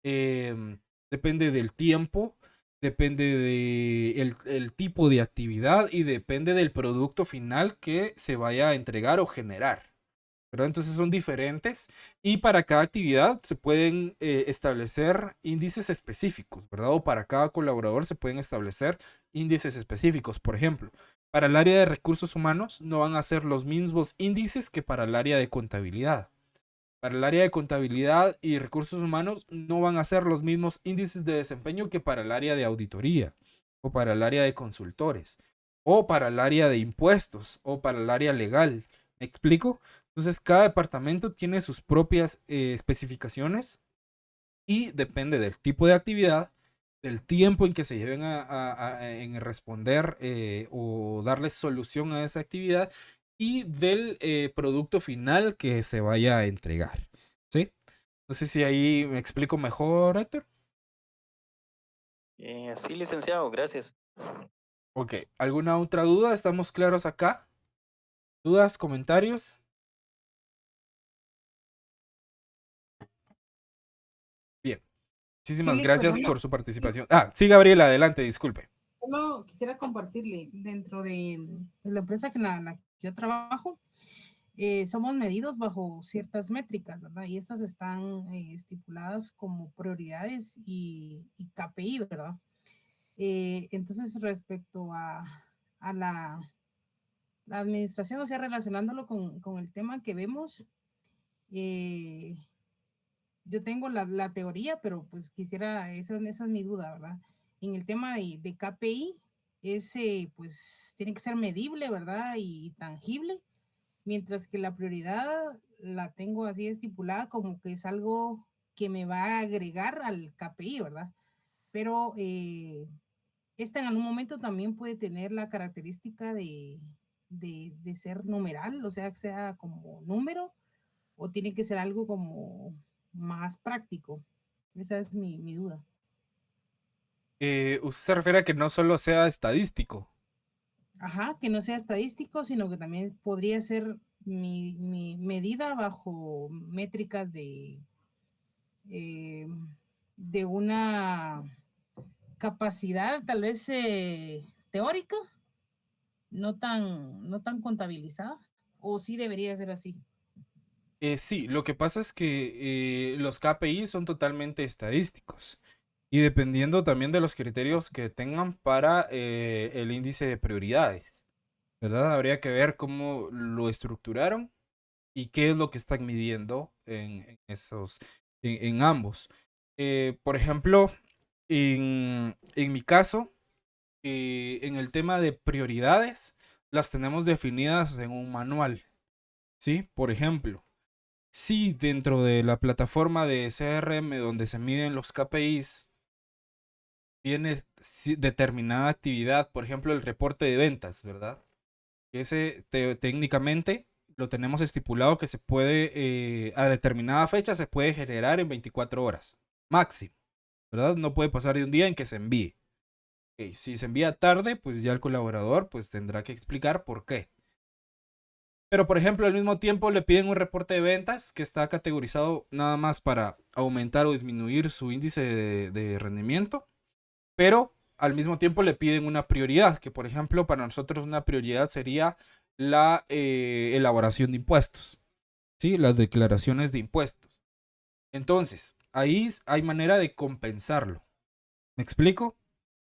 depende del tiempo, depende del tipo de actividad y depende del producto final que se vaya a entregar o generar, ¿verdad? Entonces son diferentes y para cada actividad se pueden establecer índices específicos, ¿verdad? O para cada colaborador se pueden establecer índices específicos. Por ejemplo, para el área de recursos humanos no van a ser los mismos índices que para el área de contabilidad. Para el área de contabilidad y recursos humanos no van a ser los mismos índices de desempeño que para el área de auditoría o para el área de consultores o para el área de impuestos, o para el área legal. ¿Me explico? Entonces, cada departamento tiene sus propias especificaciones y depende del tipo de actividad, del tiempo en que se lleven en responder o darle solución a esa actividad y del producto final que se vaya a entregar. ¿Sí? No sé si ahí me explico mejor, Héctor. Sí, licenciado, gracias. Ok, ¿alguna otra duda? ¿Estamos claros acá? ¿Dudas, comentarios? Bien, muchísimas gracias por su participación. Sí, Gabriela, adelante, disculpe. Solo quisiera compartirle, dentro de la empresa que la que yo trabajo, somos medidos bajo ciertas métricas, ¿verdad? Y estas están estipuladas como prioridades y KPI, ¿verdad? Entonces, respecto a la administración, o sea, relacionándolo con el tema que vemos, yo tengo la teoría, pero pues quisiera, esa es mi duda, ¿verdad? En el tema de KPI, ese pues tiene que ser medible, ¿verdad? Y tangible, mientras que la prioridad la tengo así estipulada como que es algo que me va a agregar al KPI, ¿verdad? Pero esta en algún momento también puede tener la característica de ser numeral, o sea, que sea como número, o tiene que ser algo como más práctico. Esa es mi duda. Usted se refiere a que no solo sea estadístico. Ajá, que no sea estadístico, sino que también podría ser mi medida bajo métricas eh, de una capacidad tal vez teórica, no tan contabilizada, o sí debería ser así. Sí, lo que pasa es que los KPI son totalmente estadísticos y dependiendo también de los criterios que tengan para el índice de prioridades, ¿verdad? Habría que ver cómo lo estructuraron y qué es lo que están midiendo en ambos. Por ejemplo, en mi caso, en el tema de prioridades, las tenemos definidas en un manual, ¿sí? Por ejemplo, si dentro de la plataforma de CRM donde se miden los KPIs viene determinada actividad, por ejemplo, el reporte de ventas, ¿verdad? Ese técnicamente lo tenemos estipulado que se puede, a determinada fecha se puede generar en 24 horas, máximo, ¿verdad? No puede pasar de un día en que se envíe. Ok, si se envía tarde, pues ya el colaborador pues tendrá que explicar por qué. Pero por ejemplo, al mismo tiempo le piden un reporte de ventas que está categorizado nada más para aumentar o disminuir su índice de rendimiento, pero al mismo tiempo le piden una prioridad, que por ejemplo para nosotros una prioridad sería la elaboración de impuestos, ¿sí? Las declaraciones de impuestos. Entonces, ahí hay manera de compensarlo. ¿Me explico?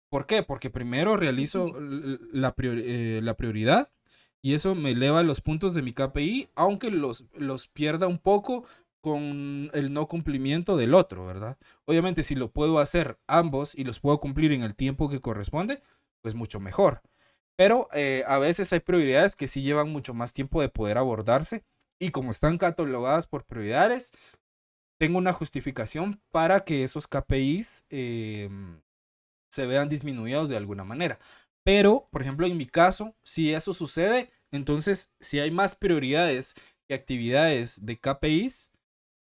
¿Por qué? Porque primero realizo la prioridad y eso me eleva los puntos de mi KPI, aunque los pierda un poco con el no cumplimiento del otro, ¿verdad? Obviamente, si lo puedo hacer ambos y los puedo cumplir en el tiempo que corresponde, pues mucho mejor. Pero a veces hay prioridades que sí llevan mucho más tiempo de poder abordarse y como están catalogadas por prioridades, tengo una justificación para que esos KPIs se vean disminuidos de alguna manera. Pero, por ejemplo, en mi caso, si eso sucede, entonces si hay más prioridades que actividades de KPIs,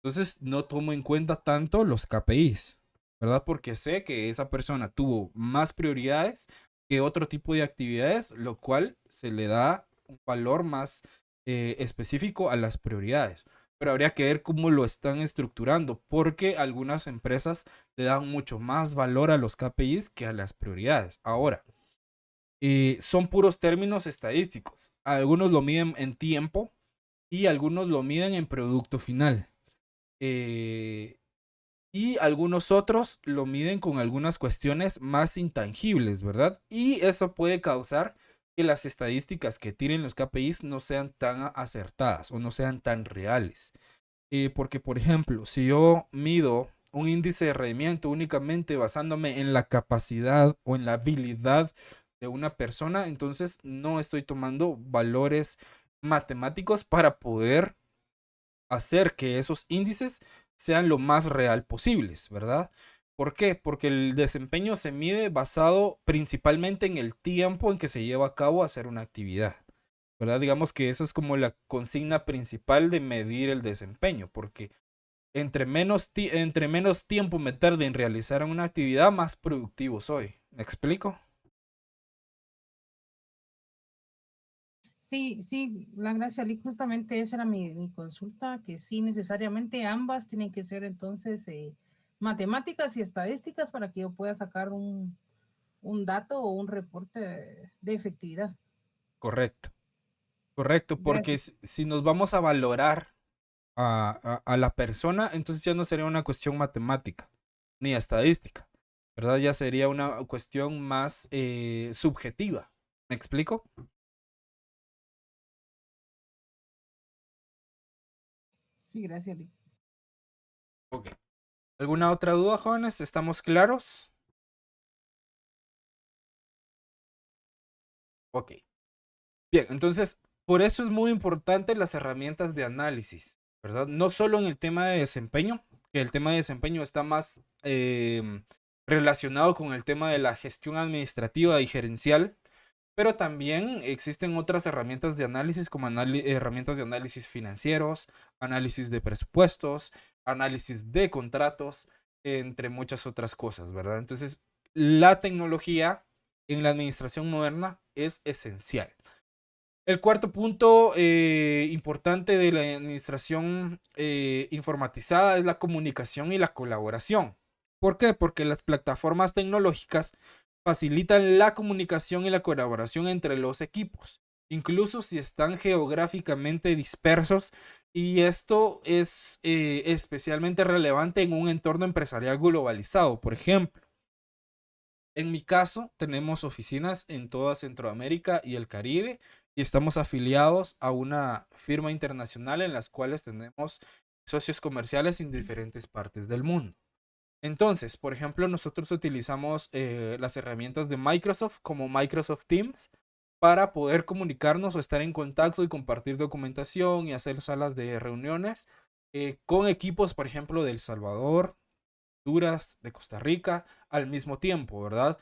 entonces no tomo en cuenta tanto los KPIs, ¿verdad? Porque sé que esa persona tuvo más prioridades que otro tipo de actividades, lo cual se le da un valor más específico a las prioridades. Pero habría que ver cómo lo están estructurando, porque algunas empresas le dan mucho más valor a los KPIs que a las prioridades. Ahora, son puros términos estadísticos. Algunos lo miden en tiempo y algunos lo miden en producto final. Y algunos otros lo miden con algunas cuestiones más intangibles, ¿verdad? Y eso puede causar que las estadísticas que tienen los KPIs no sean tan acertadas o no sean tan reales. Porque, por ejemplo, si yo mido un índice de rendimiento únicamente basándome en la capacidad o en la habilidad de una persona, entonces no estoy tomando valores matemáticos para poder hacer que esos índices sean lo más real posibles, ¿verdad? ¿Por qué? Porque el desempeño se mide basado principalmente en el tiempo en que se lleva a cabo hacer una actividad, ¿verdad? Digamos que eso es como la consigna principal de medir el desempeño, porque entre menos tiempo me tarde en realizar una actividad, más productivo soy. ¿Me explico? Sí, sí, la gracia, Ali, justamente esa era mi consulta, que sí, necesariamente ambas tienen que ser entonces matemáticas y estadísticas para que yo pueda sacar un dato o un reporte de efectividad. Correcto, correcto, porque Gracias. si nos vamos a valorar a la persona, entonces ya no sería una cuestión matemática ni estadística, ¿verdad? Ya sería una cuestión más subjetiva. ¿Me explico? Sí, gracias, Ali. Ok. ¿Alguna otra duda, jóvenes? ¿Estamos claros? Ok. Bien, entonces, por eso es muy importante las herramientas de análisis, ¿verdad? No solo en el tema de desempeño, que el tema de desempeño está más relacionado con el tema de la gestión administrativa y gerencial, pero también existen otras herramientas de análisis como herramientas de análisis financieros, análisis de presupuestos, análisis de contratos, entre muchas otras cosas, ¿verdad? Entonces, la tecnología en la administración moderna es esencial. El cuarto punto importante de la administración informatizada es la comunicación y la colaboración. ¿Por qué? Porque las plataformas tecnológicas facilitan la comunicación y la colaboración entre los equipos, incluso si están geográficamente dispersos, y esto es especialmente relevante en un entorno empresarial globalizado. Por ejemplo, en mi caso, tenemos oficinas en toda Centroamérica y el Caribe y estamos afiliados a una firma internacional en las cuales tenemos socios comerciales en diferentes partes del mundo. Entonces, por ejemplo, nosotros utilizamos las herramientas de Microsoft como Microsoft Teams para poder comunicarnos o estar en contacto y compartir documentación y hacer salas de reuniones con equipos, por ejemplo, de El Salvador, Honduras, de Costa Rica, al mismo tiempo, ¿verdad?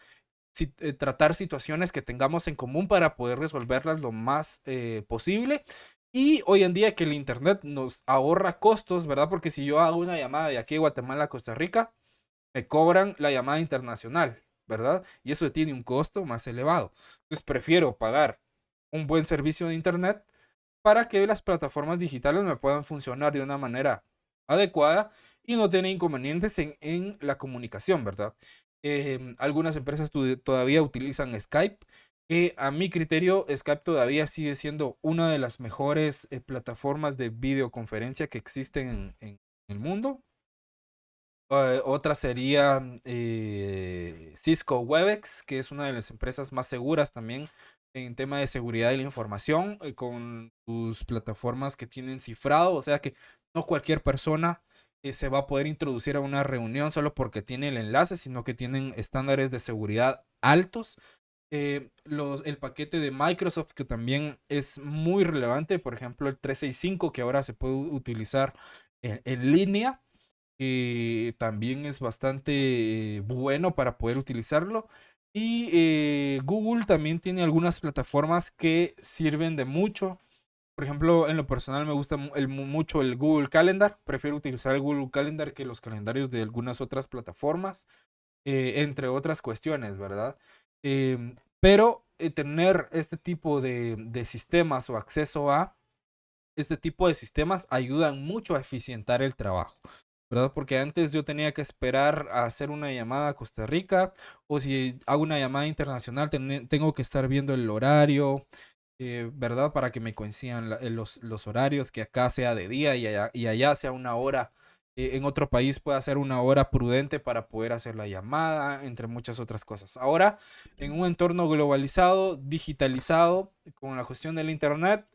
Tratar situaciones que tengamos en común para poder resolverlas lo más posible. Y hoy en día que el Internet nos ahorra costos, ¿verdad? Porque si yo hago una llamada de aquí de Guatemala a Costa Rica, me cobran la llamada internacional, ¿verdad? Y eso tiene un costo más elevado. Entonces prefiero pagar un buen servicio de Internet para que las plataformas digitales me puedan funcionar de una manera adecuada y no tener inconvenientes en la comunicación, ¿verdad? Algunas empresas todavía utilizan Skype, que a mi criterio Skype todavía sigue siendo una de las mejores plataformas de videoconferencia que existen en el mundo. Otra sería Cisco Webex, que es una de las empresas más seguras también en tema de seguridad de la información, con sus plataformas que tienen cifrado, o sea que no cualquier persona se va a poder introducir a una reunión solo porque tiene el enlace, sino que tienen estándares de seguridad altos. El paquete de Microsoft, que también es muy relevante, por ejemplo el 365, que ahora se puede utilizar en línea, también es bastante bueno para poder utilizarlo. Y Google también tiene algunas plataformas que sirven de mucho. Por ejemplo, en lo personal me gusta mucho el Google Calendar. Prefiero utilizar el Google Calendar que los calendarios de algunas otras plataformas, entre otras cuestiones, ¿verdad? Pero tener este tipo de sistemas o acceso a este tipo de sistemas ayudan mucho a eficientar el trabajo, ¿verdad? Porque antes yo tenía que esperar a hacer una llamada a Costa Rica, o si hago una llamada internacional tengo que estar viendo el horario, ¿verdad? Para que me coincidan los horarios, que acá sea de día y allá sea una hora. En otro país puede ser una hora prudente para poder hacer la llamada, entre muchas otras cosas. Ahora, en un entorno globalizado, digitalizado, con la cuestión del Internet,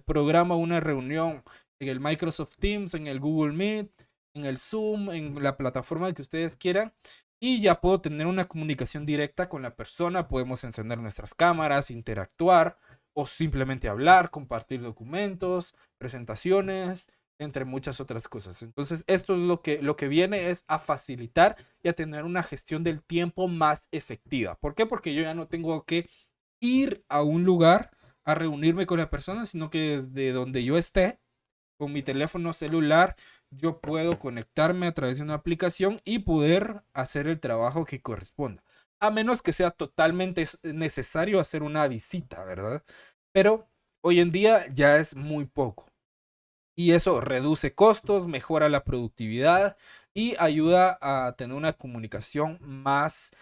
programa una reunión en el Microsoft Teams, en el Google Meet, en el Zoom, en la plataforma que ustedes quieran, y ya puedo tener una comunicación directa con la persona. Podemos encender nuestras cámaras, interactuar o simplemente hablar, compartir documentos, presentaciones, entre muchas otras cosas. Entonces, esto es lo que viene es a facilitar y a tener una gestión del tiempo más efectiva. ¿Por qué? Porque yo ya no tengo que ir a un lugar a reunirme con la persona, sino que desde donde yo esté, con mi teléfono celular, yo puedo conectarme a través de una aplicación y poder hacer el trabajo que corresponda. A menos que sea totalmente necesario hacer una visita, ¿verdad? Pero hoy en día ya es muy poco. Y eso reduce costos, mejora la productividad y ayuda a tener una comunicación más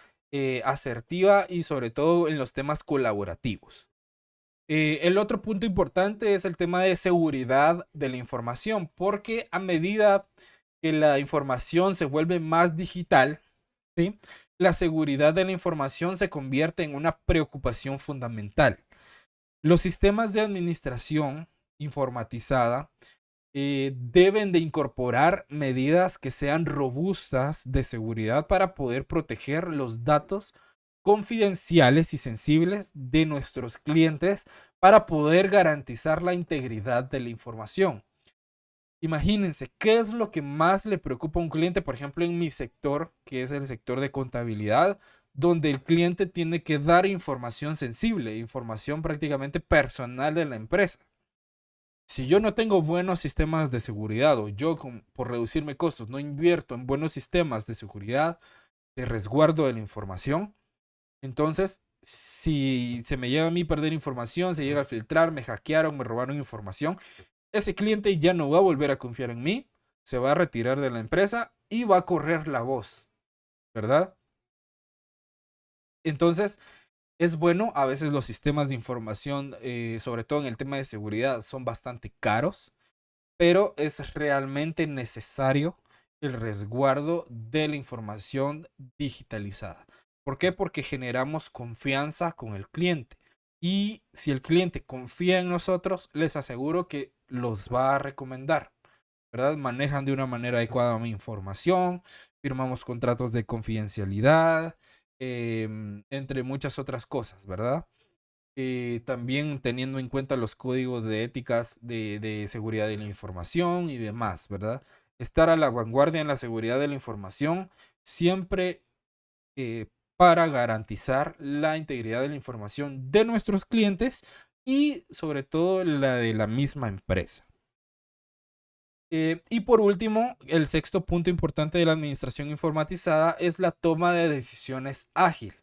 asertiva y sobre todo en los temas colaborativos. El otro punto importante es el tema de seguridad de la información, porque a medida que la información se vuelve más digital, ¿sí? La seguridad de la información se convierte en una preocupación fundamental. Los sistemas de administración informatizada deben de incorporar medidas que sean robustas de seguridad para poder proteger los datos confidenciales y sensibles de nuestros clientes para poder garantizar la integridad de la información. Imagínense, ¿qué es lo que más le preocupa a un cliente? Por ejemplo, en mi sector, que es el sector de contabilidad, donde el cliente tiene que dar información sensible, información prácticamente personal de la empresa. Si yo no tengo buenos sistemas de seguridad o yo por reducirme costos no invierto en buenos sistemas de seguridad, de resguardo de la información, entonces si se me llega a mí perder información, se llega a filtrar, me hackearon, me robaron información, ese cliente ya no va a volver a confiar en mí, se va a retirar de la empresa y va a correr la voz, ¿verdad? Entonces, es bueno, a veces los sistemas de información, sobre todo en el tema de seguridad, son bastante caros, pero es realmente necesario el resguardo de la información digitalizada. ¿Por qué? Porque generamos confianza con el cliente. Y si el cliente confía en nosotros, les aseguro que los va a recomendar, ¿verdad? Manejan de una manera adecuada mi información, firmamos contratos de confidencialidad, entre muchas otras cosas, ¿verdad? También teniendo en cuenta los códigos de éticas de seguridad de la información y demás, ¿verdad? Estar a la vanguardia en la seguridad de la información siempre eh, para garantizar la integridad de la información de nuestros clientes y sobre todo la de la misma empresa. Y por último, el sexto punto importante de la administración informatizada es la toma de decisiones ágil,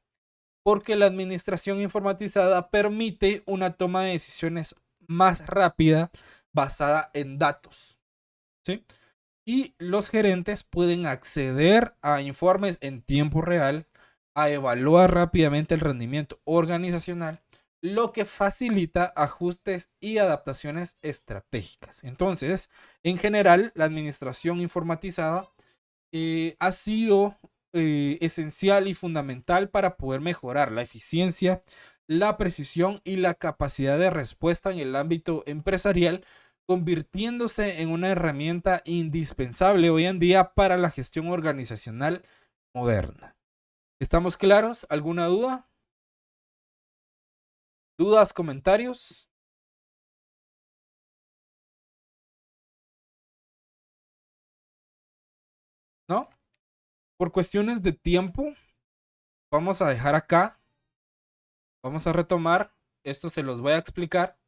porque la administración informatizada permite una toma de decisiones más rápida basada en datos, ¿sí? Y los gerentes pueden acceder a informes en tiempo real, a evaluar rápidamente el rendimiento organizacional, lo que facilita ajustes y adaptaciones estratégicas. Entonces, en general, la administración informatizada ha sido esencial y fundamental para poder mejorar la eficiencia, la precisión y la capacidad de respuesta en el ámbito empresarial, convirtiéndose en una herramienta indispensable hoy en día para la gestión organizacional moderna. ¿Estamos claros? ¿Alguna duda? ¿Dudas, comentarios? ¿No? Por cuestiones de tiempo, vamos a dejar acá. Vamos a retomar. Esto se los voy a explicar.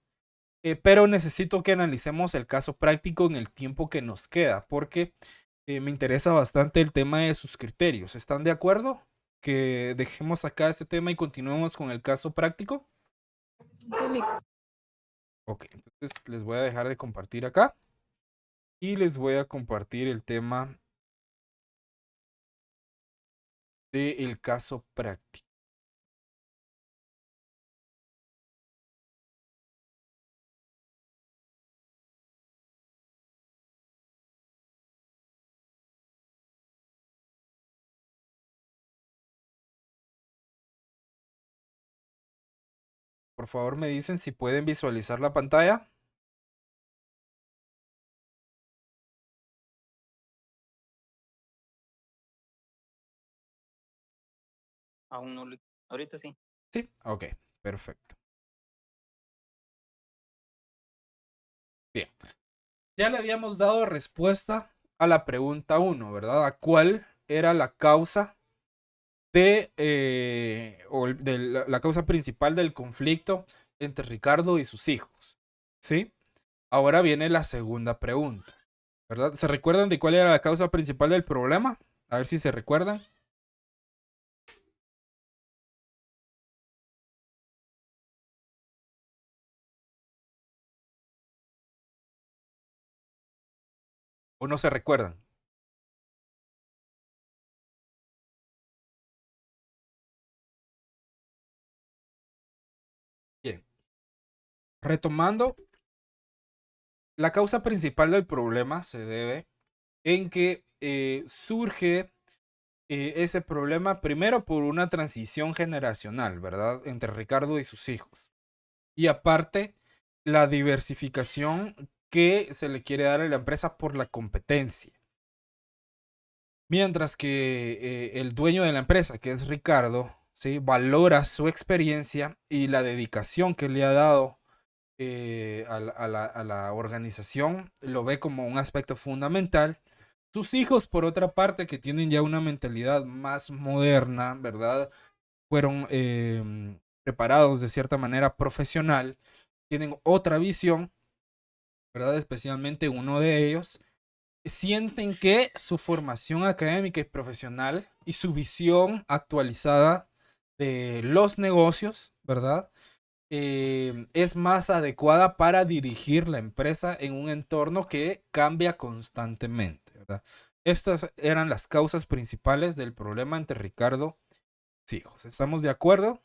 Pero necesito que analicemos el caso práctico en el tiempo que nos queda, porque me interesa bastante el tema de sus criterios. ¿Están de acuerdo? Que dejemos acá este tema y continuemos con el caso práctico. Sí. Ok, entonces les voy a dejar de compartir acá y les voy a compartir el tema del caso práctico. Por favor, me dicen si pueden visualizar la pantalla. Aún no ahorita sí. Sí, ok, perfecto. Bien, ya le habíamos dado respuesta a la pregunta 1, ¿verdad? ¿A cuál era la causa de la causa principal del conflicto entre Ricardo y sus hijos? ¿Sí? Ahora viene la segunda pregunta, ¿verdad? ¿Se recuerdan de cuál era la causa principal del problema? A ver si se recuerdan. ¿O no se recuerdan? Bien. Retomando, la causa principal del problema se debe en que surge ese problema primero por una transición generacional, ¿verdad? Entre Ricardo y sus hijos. Y aparte, la diversificación que se le quiere dar a la empresa por la competencia. Mientras que el dueño de la empresa, que es Ricardo, ¿sí? Valora su experiencia y la dedicación que le ha dado a la organización, lo ve como un aspecto fundamental. Sus hijos, por otra parte, que tienen ya una mentalidad más moderna, ¿verdad? Fueron preparados de cierta manera profesional, tienen otra visión, ¿verdad? Especialmente uno de ellos, sienten que su formación académica y profesional y su visión actualizada de los negocios, ¿verdad? Es más adecuada para dirigir la empresa en un entorno que cambia constantemente, ¿verdad? Estas eran las causas principales del problema entre Ricardo y sus hijos. ¿Estamos de acuerdo?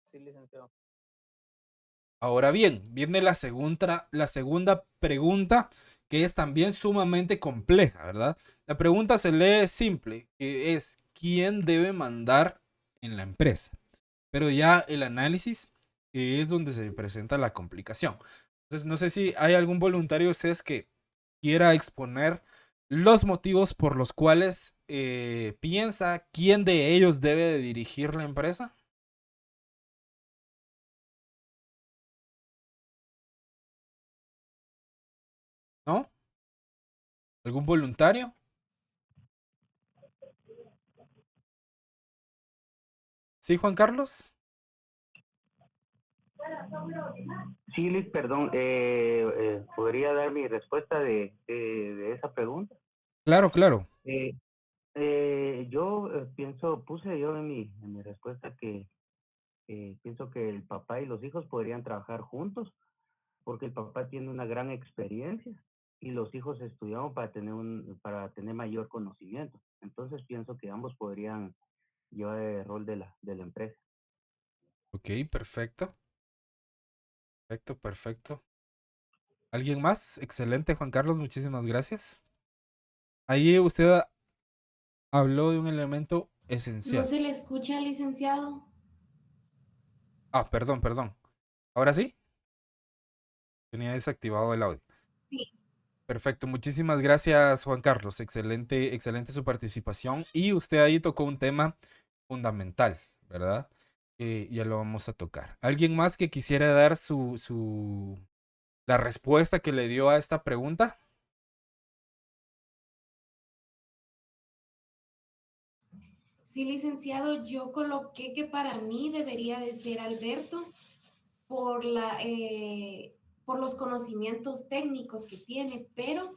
Sí, licenciado. Ahora bien, viene la segunda pregunta, que es también sumamente compleja, ¿verdad? La pregunta se lee simple, que es ¿quién debe mandar en la empresa? Pero ya el análisis es donde se presenta la complicación. Entonces, no sé si hay algún voluntario de ustedes que quiera exponer los motivos por los cuales piensa quién de ellos debe de dirigir la empresa. ¿No? ¿Algún voluntario? ¿Sí, Juan Carlos? Sí, Liz, perdón, ¿podría dar mi respuesta de esa pregunta? Claro, claro. Eh, yo puse yo en mi respuesta que pienso que el papá y los hijos podrían trabajar juntos porque el papá tiene una gran experiencia y los hijos estudiaron para tener mayor conocimiento. Entonces pienso que ambos podrían llevar el rol de la empresa. Ok, perfecto. Perfecto, perfecto. ¿Alguien más? Excelente, Juan Carlos, muchísimas gracias. Ahí usted habló de un elemento No esencial. se le escucha, licenciado. Ah, perdón, perdón. ¿Ahora sí? Tenía desactivado el audio. Sí. Perfecto, muchísimas gracias, Juan Carlos. Excelente, excelente su participación. Y usted ahí tocó un tema fundamental, ¿verdad? Ya lo vamos a tocar. ¿Alguien más que quisiera dar la respuesta que le dio a esta pregunta? Sí, licenciado, yo coloqué que para mí debería de ser Alberto por por los conocimientos técnicos que tiene, pero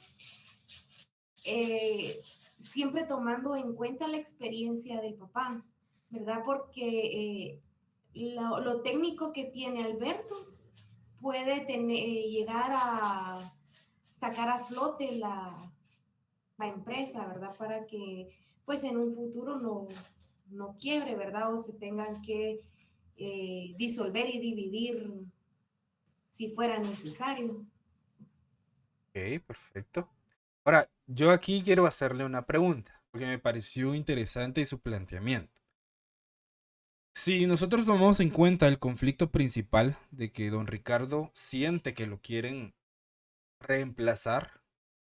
siempre tomando en cuenta la experiencia del papá, ¿verdad? Porque lo técnico que tiene Alberto puede llegar a sacar a flote la empresa, ¿verdad? Para que pues en un futuro no quiebre, ¿verdad? O se tengan que disolver y dividir si fuera necesario. Ok, perfecto. Ahora, yo aquí quiero hacerle una pregunta, porque me pareció interesante su planteamiento. Si nosotros tomamos en cuenta el conflicto principal de que don Ricardo siente que lo quieren reemplazar,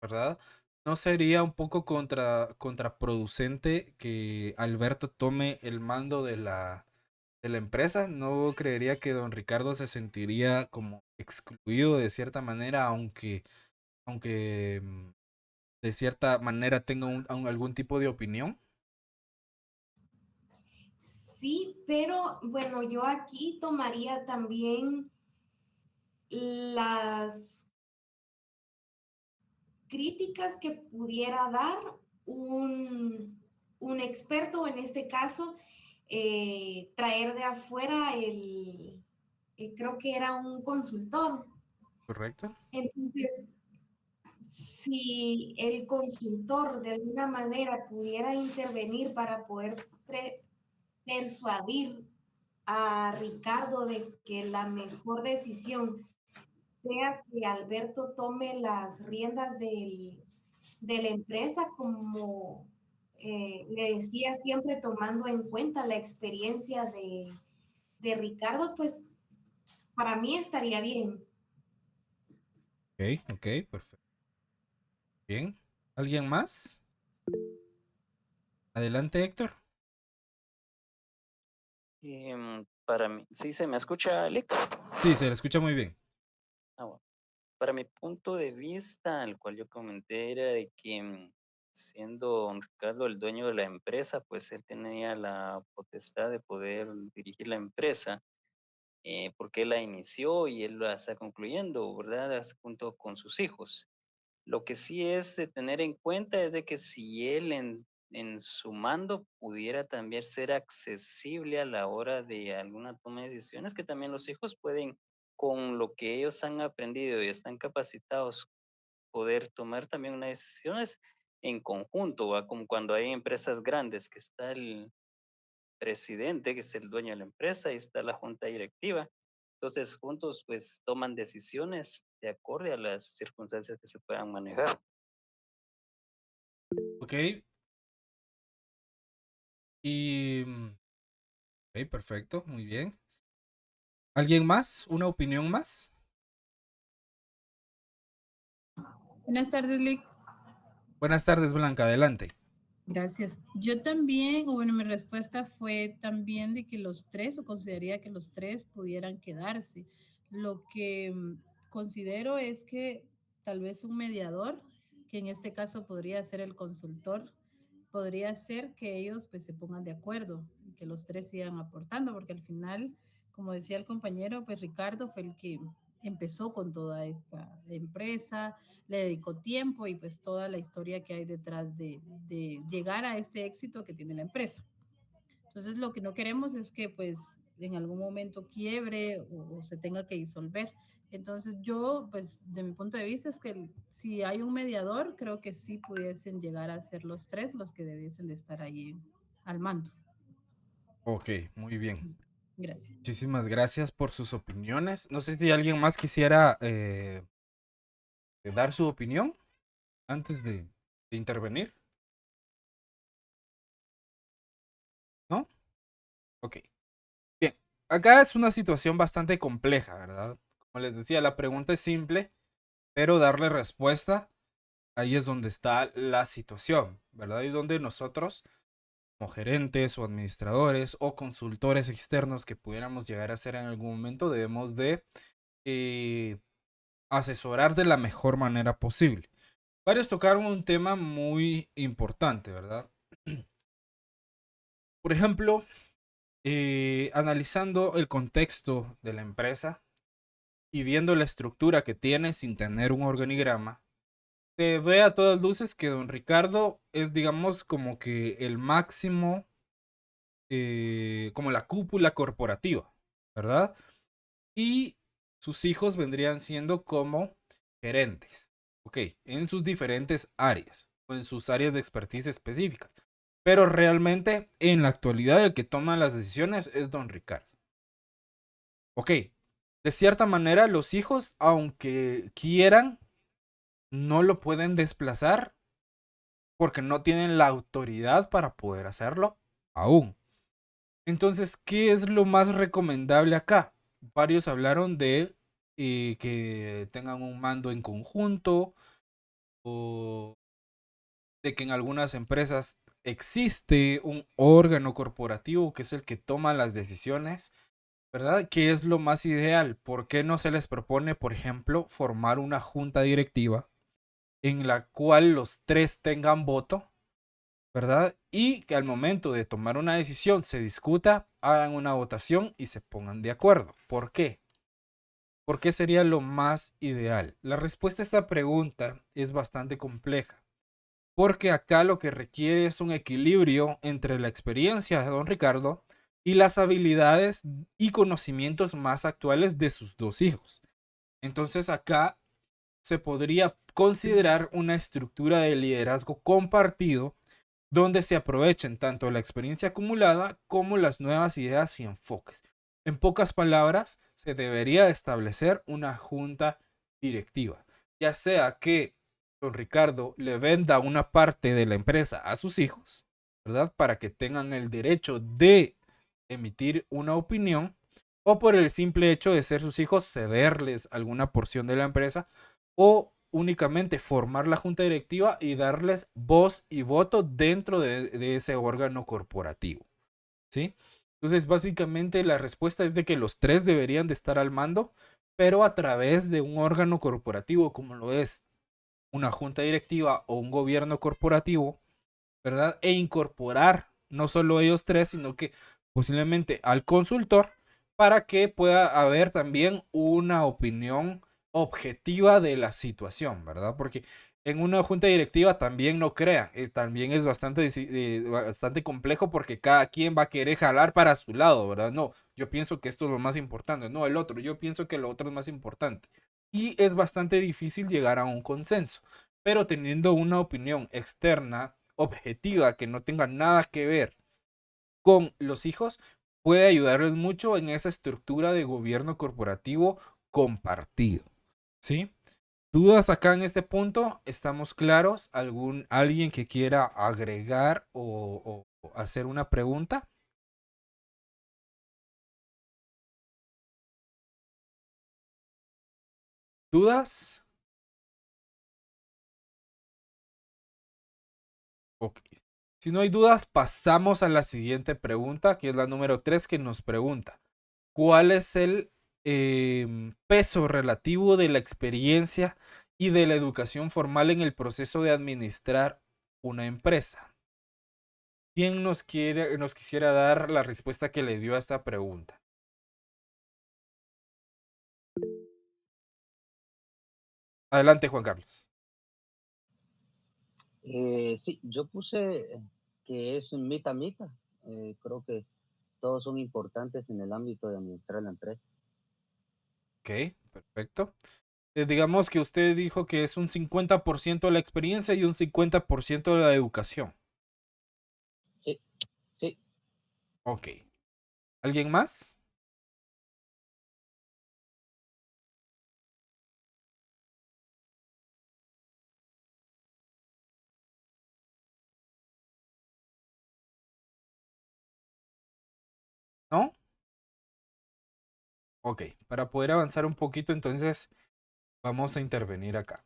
¿verdad? ¿No sería un poco contraproducente que Alberto tome el mando de la empresa? ¿No creería que don Ricardo se sentiría como excluido de cierta manera, aunque de cierta manera tenga algún tipo de opinión? Sí, pero bueno, yo aquí tomaría también las críticas que pudiera dar un experto, en este caso, traer de afuera creo que era un consultor. ¿Correcto? Entonces, si el consultor de alguna manera pudiera intervenir para poder persuadir a Ricardo de que la mejor decisión sea que Alberto tome las riendas de la empresa, como le decía, siempre tomando en cuenta la experiencia de Ricardo, pues para mí estaría bien. Ok, ok, perfecto. Bien. ¿Alguien más? Adelante, Héctor. Para mí, ¿sí se me escucha, Alec? Sí, se le escucha muy bien. Ah, bueno. Para mi punto de vista, el cual yo comenté, era de que siendo don Ricardo el dueño de la empresa, pues él tenía la potestad de poder dirigir la empresa, porque él la inició y él la está concluyendo, ¿verdad? Junto con sus hijos. Lo que sí es de tener en cuenta es de que si él en su mando pudiera también ser accesible a la hora de alguna toma de decisiones, que también los hijos pueden, con lo que ellos han aprendido y están capacitados, poder tomar también unas decisiones en conjunto, ¿va? Como cuando hay empresas grandes que está el presidente, que es el dueño de la empresa, y está la junta directiva. Entonces, juntos pues toman decisiones de acuerdo a las circunstancias que se puedan manejar. Ok. Y... Ok, perfecto, muy bien. ¿Alguien más? ¿Una opinión más? Buenas tardes, Lick. Buenas tardes, Blanca, adelante. Gracias. Yo también, o bueno, mi respuesta fue también de que los tres, o consideraría que los tres pudieran quedarse. Lo que considero es que tal vez un mediador, que en este caso podría ser el consultor, podría ser que ellos pues se pongan de acuerdo y que los tres sigan aportando, porque al final, como decía el compañero, pues Ricardo fue el que empezó con toda esta empresa, le dedicó tiempo y pues toda la historia que hay detrás de llegar a este éxito que tiene la empresa. Entonces lo que no queremos es que pues en algún momento quiebre o se tenga que disolver. Entonces yo pues de mi punto de vista es que si hay un mediador, creo que sí pudiesen llegar a ser los tres los que debiesen de estar ahí al mando. Ok, muy bien. Gracias. Muchísimas gracias por sus opiniones. No sé si alguien más quisiera dar su opinión antes de intervenir. ¿No? Ok. Bien. Acá es una situación bastante compleja, ¿verdad? Como les decía, la pregunta es simple, pero darle respuesta, ahí es donde está la situación, ¿verdad? Y donde nosotros, como gerentes o administradores o consultores externos que pudiéramos llegar a ser en algún momento, debemos de eh, asesorar de la mejor manera posible. Varios tocaron un tema muy importante, ¿verdad? Por ejemplo, analizando el contexto de la empresa y viendo la estructura que tiene sin tener un organigrama, se ve a todas luces que don Ricardo es, digamos, como que el máximo, como la cúpula corporativa, ¿verdad? Y sus hijos vendrían siendo como gerentes, ok, en sus diferentes áreas o en sus áreas de expertise específicas. Pero realmente en la actualidad el que toma las decisiones es don Ricardo. Ok, de cierta manera los hijos, aunque quieran, no lo pueden desplazar porque no tienen la autoridad para poder hacerlo aún. Entonces, ¿qué es lo más recomendable acá? Varios hablaron de que tengan un mando en conjunto o de que en algunas empresas existe un órgano corporativo que es el que toma las decisiones, ¿verdad? ¿Qué es lo más ideal? ¿Por qué no se les propone, por ejemplo, formar una junta directiva en la cual los tres tengan voto, ¿verdad? Y que al momento de tomar una decisión se discuta, hagan una votación y se pongan de acuerdo? ¿Por qué? ¿Por qué sería lo más ideal? La respuesta a esta pregunta es bastante compleja, porque acá lo que requiere es un equilibrio entre la experiencia de don Ricardo y las habilidades y conocimientos más actuales de sus dos hijos. Entonces acá se podría considerar una estructura de liderazgo compartido donde se aprovechen tanto la experiencia acumulada como las nuevas ideas y enfoques. En pocas palabras, se debería establecer una junta directiva, ya sea que don Ricardo le venda una parte de la empresa a sus hijos, ¿verdad? Para que tengan el derecho de emitir una opinión, o por el simple hecho de ser sus hijos, cederles alguna porción de la empresa, o únicamente formar la junta directiva y darles voz y voto dentro de ese órgano corporativo, ¿sí? Entonces, básicamente la respuesta es de que los tres deberían de estar al mando, pero a través de un órgano corporativo como lo es una junta directiva o un gobierno corporativo, ¿verdad? E incorporar no solo ellos tres, sino que posiblemente al consultor para que pueda haber también una opinión objetiva de la situación, ¿verdad? Porque en una junta directiva también no crea, también es bastante complejo porque cada quien va a querer jalar para su lado, ¿verdad? No, yo pienso que esto es lo más importante, no el otro, yo pienso que lo otro es más importante. Y es bastante difícil llegar a un consenso, pero teniendo una opinión externa, objetiva, que no tenga nada que ver con los hijos, puede ayudarles mucho en esa estructura de gobierno corporativo compartido, ¿sí? ¿Dudas acá en este punto? ¿Estamos claros? ¿Alguien que quiera agregar o hacer una pregunta? ¿Dudas? Ok. Si no hay dudas, pasamos a la siguiente pregunta, que es la número 3, que nos pregunta: ¿cuál es el peso relativo de la experiencia y de la educación formal en el proceso de administrar una empresa? ¿Quién nos quisiera dar la respuesta que le dio a esta pregunta? Adelante, Juan Carlos. Sí, yo puse que es mitad mitad. Creo que todos son importantes en el ámbito de administrar la empresa. Ok, perfecto. Digamos que usted dijo que es un 50% la experiencia y un 50% la educación. Sí, sí. Ok. ¿Alguien más? ¿No? Ok, para poder avanzar un poquito, entonces vamos a intervenir acá.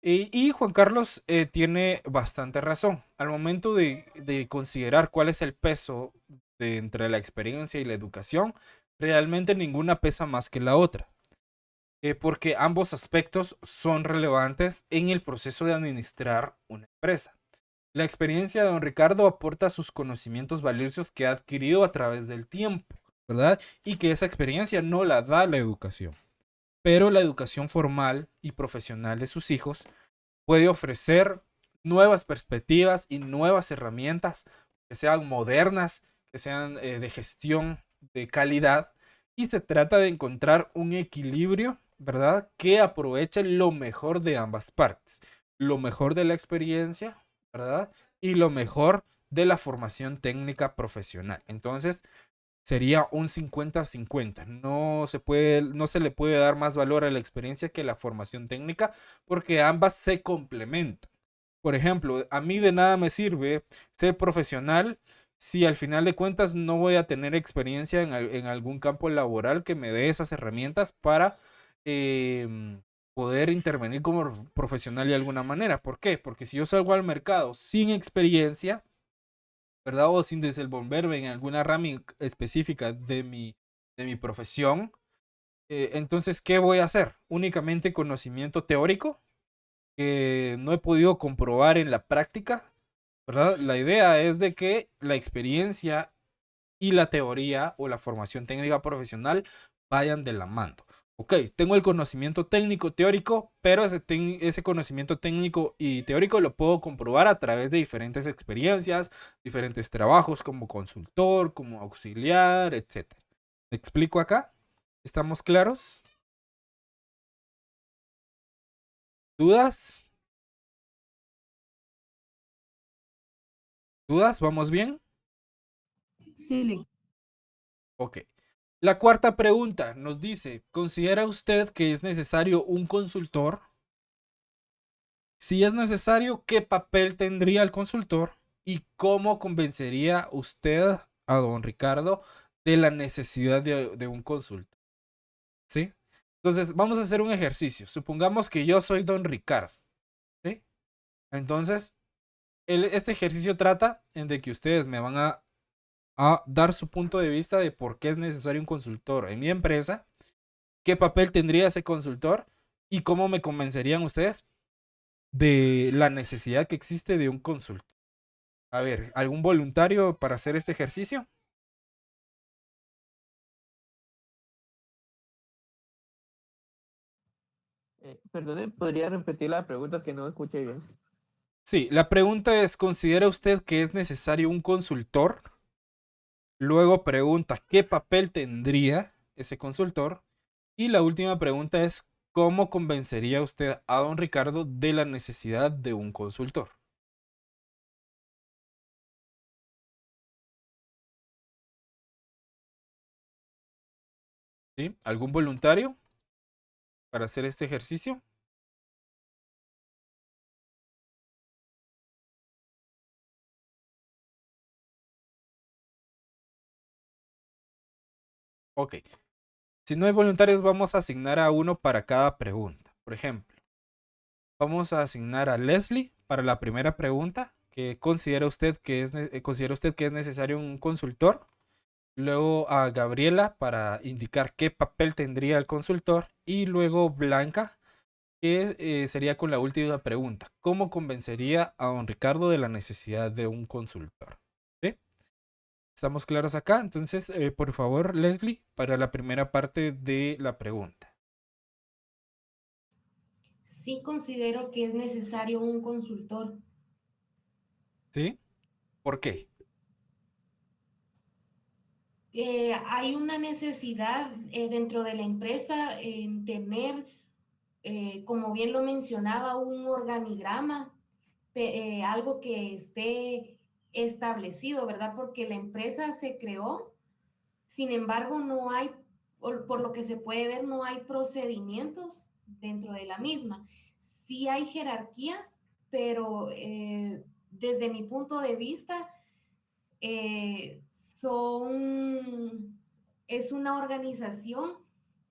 Y Juan Carlos tiene bastante razón. Al momento de considerar cuál es el peso entre la experiencia y la educación, realmente ninguna pesa más que la otra. Porque ambos aspectos son relevantes en el proceso de administrar una empresa. La experiencia de don Ricardo aporta sus conocimientos valiosos que ha adquirido a través del tiempo, ¿verdad? Y que esa experiencia no la da la educación. Pero la educación formal y profesional de sus hijos puede ofrecer nuevas perspectivas y nuevas herramientas que sean modernas, que sean de gestión de calidad. Y se trata de encontrar un equilibrio, ¿verdad? Que aproveche lo mejor de ambas partes. Lo mejor de la experiencia, ¿verdad? Y lo mejor de la formación técnica profesional. Entonces, sería un 50-50. No se le puede dar más valor a la experiencia que a la formación técnica porque ambas se complementan. Por ejemplo, a mí de nada me sirve ser profesional si al final de cuentas no voy a tener experiencia en algún campo laboral que me dé esas herramientas para poder intervenir como profesional de alguna manera. ¿Por qué? Porque si yo salgo al mercado sin experiencia, ¿verdad? O sin desenvolverme en alguna rama específica de mi profesión, entonces, ¿qué voy a hacer? ¿Únicamente conocimiento teórico que no he podido comprobar en la práctica? ¿Verdad? La idea es de que la experiencia y la teoría o la formación técnica profesional vayan de la mano. Ok, tengo el conocimiento técnico teórico, pero ese conocimiento técnico y teórico lo puedo comprobar a través de diferentes experiencias, diferentes trabajos como consultor, como auxiliar, etc. ¿Me explico acá? ¿Estamos claros? ¿Dudas? ¿Dudas? ¿Vamos bien? Sí, Ok. La cuarta pregunta nos dice, ¿considera usted que es necesario un consultor? Si es necesario, ¿qué papel tendría el consultor? ¿Y cómo convencería usted a don Ricardo de la necesidad de un consultor? ¿Sí? Entonces, vamos a hacer un ejercicio. Supongamos que yo soy don Ricardo. ¿Sí? Entonces, este ejercicio trata en de que ustedes me van a dar su punto de vista de por qué es necesario un consultor en mi empresa, qué papel tendría ese consultor y cómo me convencerían ustedes de la necesidad que existe de un consultor. A ver, ¿algún voluntario para hacer este ejercicio? Perdone, ¿podría repetir la pregunta? Es que no escuché bien. Sí, la pregunta es, ¿considera usted que es necesario un consultor? Luego pregunta, ¿qué papel tendría ese consultor? Y la última pregunta es, ¿cómo convencería usted a don Ricardo de la necesidad de un consultor? ¿Sí? ¿Algún voluntario para hacer este ejercicio? Ok. Si no hay voluntarios, vamos a asignar a uno para cada pregunta. Por ejemplo, vamos a asignar a Leslie para la primera pregunta, que considera usted que es necesario un consultor. Luego a Gabriela para indicar qué papel tendría el consultor. Y luego Blanca, que sería con la última pregunta. ¿Cómo convencería a don Ricardo de la necesidad de un consultor? ¿Sí? ¿Estamos claros acá? Entonces, por favor, Leslie, para la primera parte de la pregunta. Sí considero que es necesario un consultor. ¿Sí? ¿Por qué? Hay una necesidad dentro de la empresa en tener, como bien lo mencionaba, un organigrama, algo que esté establecido, ¿verdad? Porque la empresa se creó, sin embargo, no hay, por lo que se puede ver, no hay procedimientos dentro de la misma. Sí hay jerarquías, pero desde mi punto de vista, eh, son, es una organización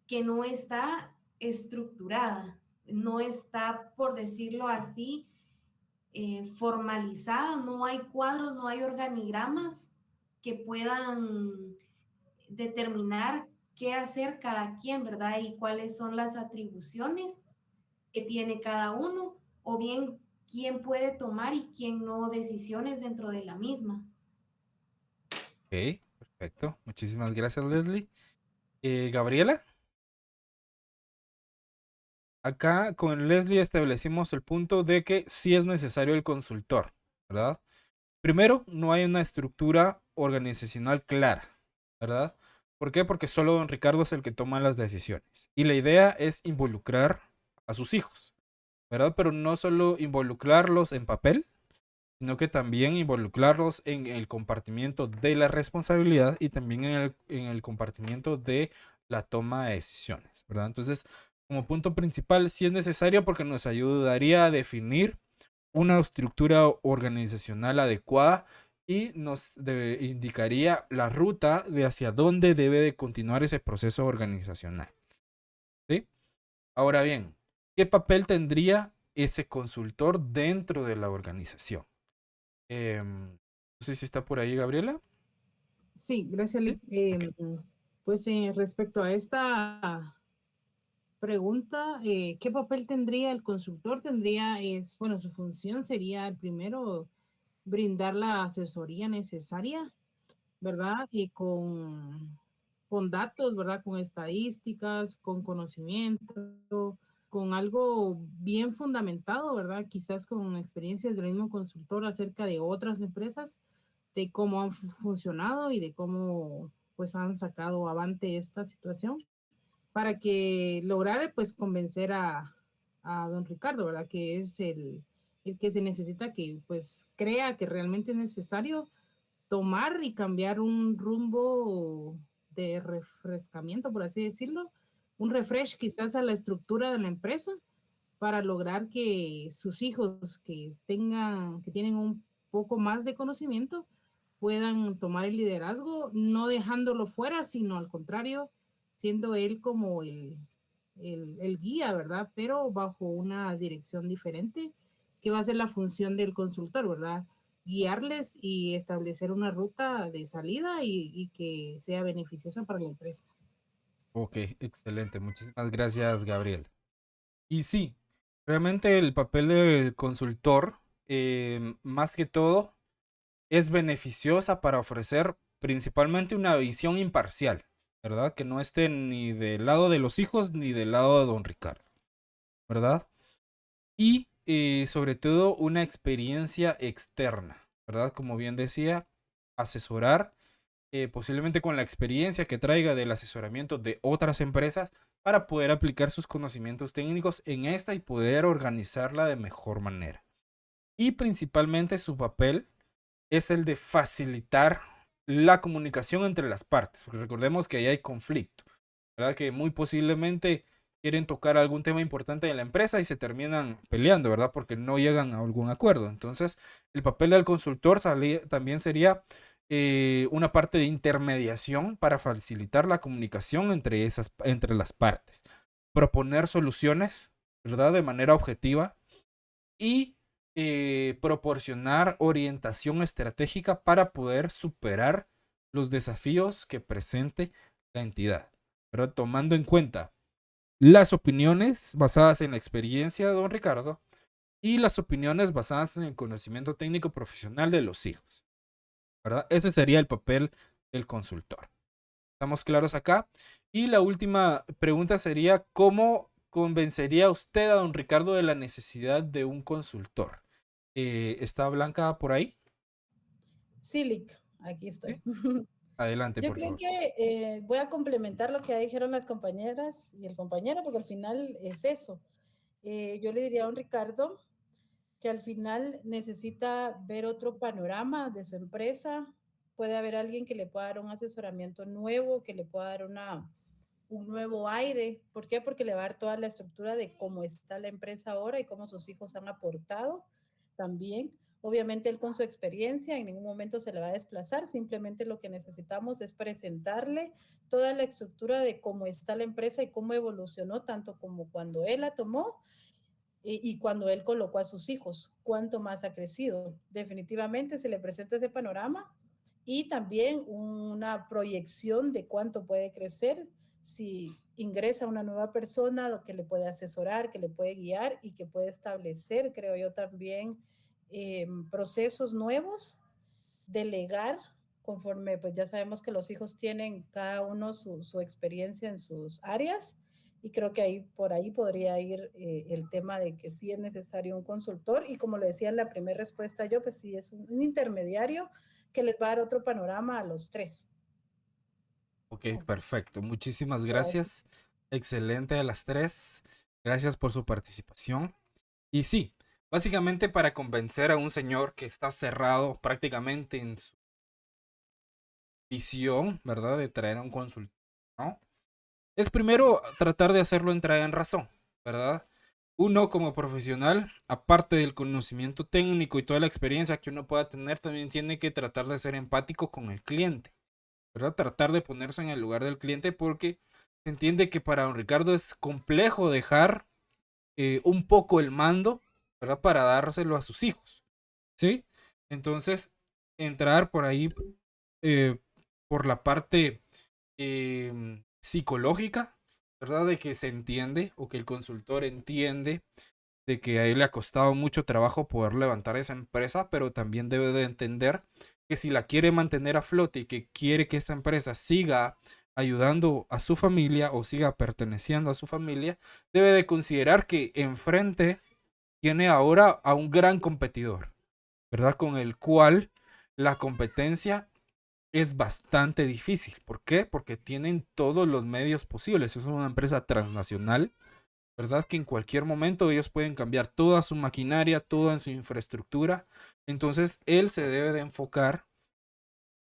que no está estructurada, no está, por decirlo así, formalizada, no hay cuadros, no hay organigramas que puedan determinar qué hacer cada quien, ¿verdad? Y cuáles son las atribuciones que tiene cada uno, o bien quién puede tomar y quién no decisiones dentro de la misma. Ok, perfecto. Muchísimas gracias, Leslie. Gabriela, acá con Leslie establecimos el punto de que sí es necesario el consultor, ¿verdad? Primero, no hay una estructura organizacional clara, ¿verdad? ¿Por qué? Porque solo don Ricardo es el que toma las decisiones. Y la idea es involucrar a sus hijos, ¿verdad? Pero no solo involucrarlos en papel, sino que también involucrarlos en el compartimiento de la responsabilidad y también en el compartimiento de la toma de decisiones, ¿verdad? Entonces, como punto principal, sí es necesario porque nos ayudaría a definir una estructura organizacional adecuada y nos indicaría la ruta de hacia dónde debe de continuar ese proceso organizacional, ¿sí? Ahora bien, ¿qué papel tendría ese consultor dentro de la organización? No sé si está por ahí, Gabriela. Sí, gracias, Sí. Lee. Pues respecto a esta pregunta, ¿qué papel tendría el consultor? Bueno, su función sería el primero brindar la asesoría necesaria, ¿verdad? Y con datos, ¿verdad? Con estadísticas, con conocimiento, con algo bien fundamentado, ¿verdad? Quizás con experiencias del mismo consultor acerca de otras empresas, de cómo han funcionado y de cómo pues han sacado avante esta situación para que lograr pues convencer a don Ricardo, ¿verdad? Que es el que se necesita que pues crea que realmente es necesario tomar y cambiar un rumbo de refrescamiento, por así decirlo, un refresh quizás a la estructura de la empresa para lograr que sus hijos que tienen un poco más de conocimiento puedan tomar el liderazgo, no dejándolo fuera, sino al contrario, siendo él como el guía, ¿verdad? Pero bajo una dirección diferente, que va a ser la función del consultor, ¿verdad? Guiarles y establecer una ruta de salida y que sea beneficiosa para la empresa. Ok, excelente. Muchísimas gracias, Gabriel. Y sí, realmente el papel del consultor, más que todo, es beneficiosa para ofrecer principalmente una visión imparcial, ¿verdad? Que no esté ni del lado de los hijos ni del lado de don Ricardo, ¿verdad? Y sobre todo una experiencia externa, ¿verdad? Como bien decía, asesorar posiblemente con la experiencia que traiga del asesoramiento de otras empresas para poder aplicar sus conocimientos técnicos en esta y poder organizarla de mejor manera. Y principalmente su papel es el de facilitar la comunicación entre las partes, porque recordemos que ahí hay conflicto, ¿verdad? Que muy posiblemente quieren tocar algún tema importante de la empresa y se terminan peleando, ¿verdad? Porque no llegan a algún acuerdo. Entonces, el papel del consultor también sería una parte de intermediación para facilitar la comunicación entre las partes, proponer soluciones, ¿verdad? De manera objetiva y proporcionar orientación estratégica para poder superar los desafíos que presente la entidad, pero tomando en cuenta las opiniones basadas en la experiencia de don Ricardo y las opiniones basadas en el conocimiento técnico profesional de los hijos, ¿verdad? Ese sería el papel del consultor. ¿Estamos claros acá? Y la última pregunta sería, ¿cómo convencería usted a don Ricardo de la necesidad de un consultor? ¿Está Blanca por ahí? Sí, Lick, aquí ¿Sí? estoy. Adelante, Yo por creo favor. que voy a complementar lo que ya dijeron las compañeras y el compañero, porque al final es eso. Yo le diría a don Ricardo que al final necesita ver otro panorama de su empresa. Puede haber alguien que le pueda dar un asesoramiento nuevo, que le pueda dar un nuevo aire. ¿Por qué? Porque le va a dar toda la estructura de cómo está la empresa ahora y cómo sus hijos han aportado también. Obviamente él con su experiencia en ningún momento se le va a desplazar, simplemente lo que necesitamos es presentarle toda la estructura de cómo está la empresa y cómo evolucionó, tanto como cuando él la tomó y cuando él colocó a sus hijos, cuánto más ha crecido. Definitivamente se le presenta ese panorama y también una proyección de cuánto puede crecer si ingresa una nueva persona que le puede asesorar, que le puede guiar y que puede establecer, creo yo también, procesos nuevos, delegar conforme, pues ya sabemos que los hijos tienen cada uno su experiencia en sus áreas y creo que ahí por ahí podría ir el tema de que sí es necesario un consultor y como le decía en la primera respuesta yo, pues sí es un intermediario que les va a dar otro panorama a los tres. Ok, perfecto. Muchísimas Gracias. gracias. Excelente a las tres. Gracias por su participación. Y sí, básicamente para convencer a un señor que está cerrado prácticamente en su visión, ¿verdad? De traer a un consultor, ¿no? Es primero tratar de hacerlo entrar en razón, ¿verdad? Uno como profesional, aparte del conocimiento técnico y toda la experiencia que uno pueda tener, también tiene que tratar de ser empático con el cliente, ¿verdad? Tratar de ponerse en el lugar del cliente porque se entiende que para don Ricardo es complejo dejar un poco el mando, ¿verdad? Para dárselo a sus hijos, ¿sí? Entonces, entrar por ahí, por la parte psicológica, ¿verdad? De que se entiende o que el consultor entiende de que a él le ha costado mucho trabajo poder levantar esa empresa, pero también debe de entender que si la quiere mantener a flote y que quiere que esta empresa siga ayudando a su familia o siga perteneciendo a su familia, debe de considerar que enfrente tiene ahora a un gran competidor, ¿verdad? Con el cual la competencia es bastante difícil. ¿Por qué? Porque tienen todos los medios posibles. Es una empresa transnacional, ¿verdad? Que en cualquier momento ellos pueden cambiar toda su maquinaria, toda su infraestructura. Entonces, él se debe de enfocar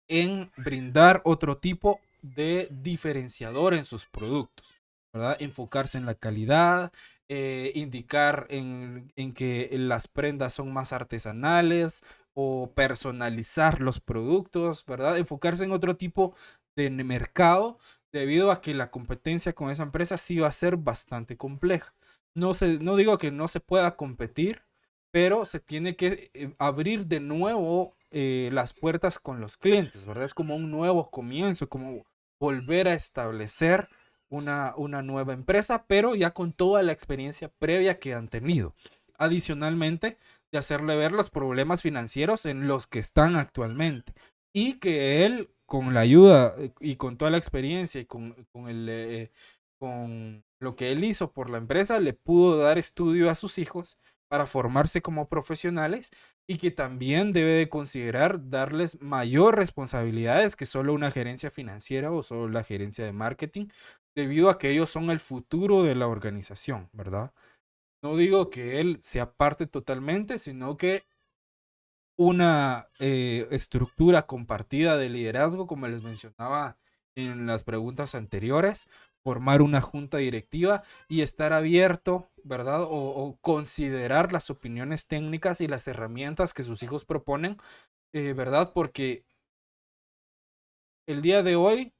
en brindar otro tipo de diferenciador en sus productos, ¿verdad? Enfocarse en la calidad, indicar en que las prendas son más artesanales o personalizar los productos, ¿verdad? Enfocarse en otro tipo de mercado debido a que la competencia con esa empresa sí va a ser bastante compleja. No digo que no se pueda competir, pero se tiene que abrir de nuevo las puertas con los clientes, ¿verdad? Es como un nuevo comienzo, como volver a establecer una nueva empresa, pero ya con toda la experiencia previa que han tenido. Adicionalmente, de hacerle ver los problemas financieros en los que están actualmente y que él, con la ayuda y con toda la experiencia y con lo que él hizo por la empresa, le pudo dar estudio a sus hijos para formarse como profesionales y que también debe de considerar darles mayor responsabilidades que solo una gerencia financiera o solo la gerencia de marketing, debido a que ellos son el futuro de la organización, ¿verdad? No digo que él se aparte totalmente, sino que una estructura compartida de liderazgo, como les mencionaba en las preguntas anteriores, formar una junta directiva y estar abierto, ¿verdad? O considerar las opiniones técnicas y las herramientas que sus hijos proponen, ¿verdad? Porque el día de hoy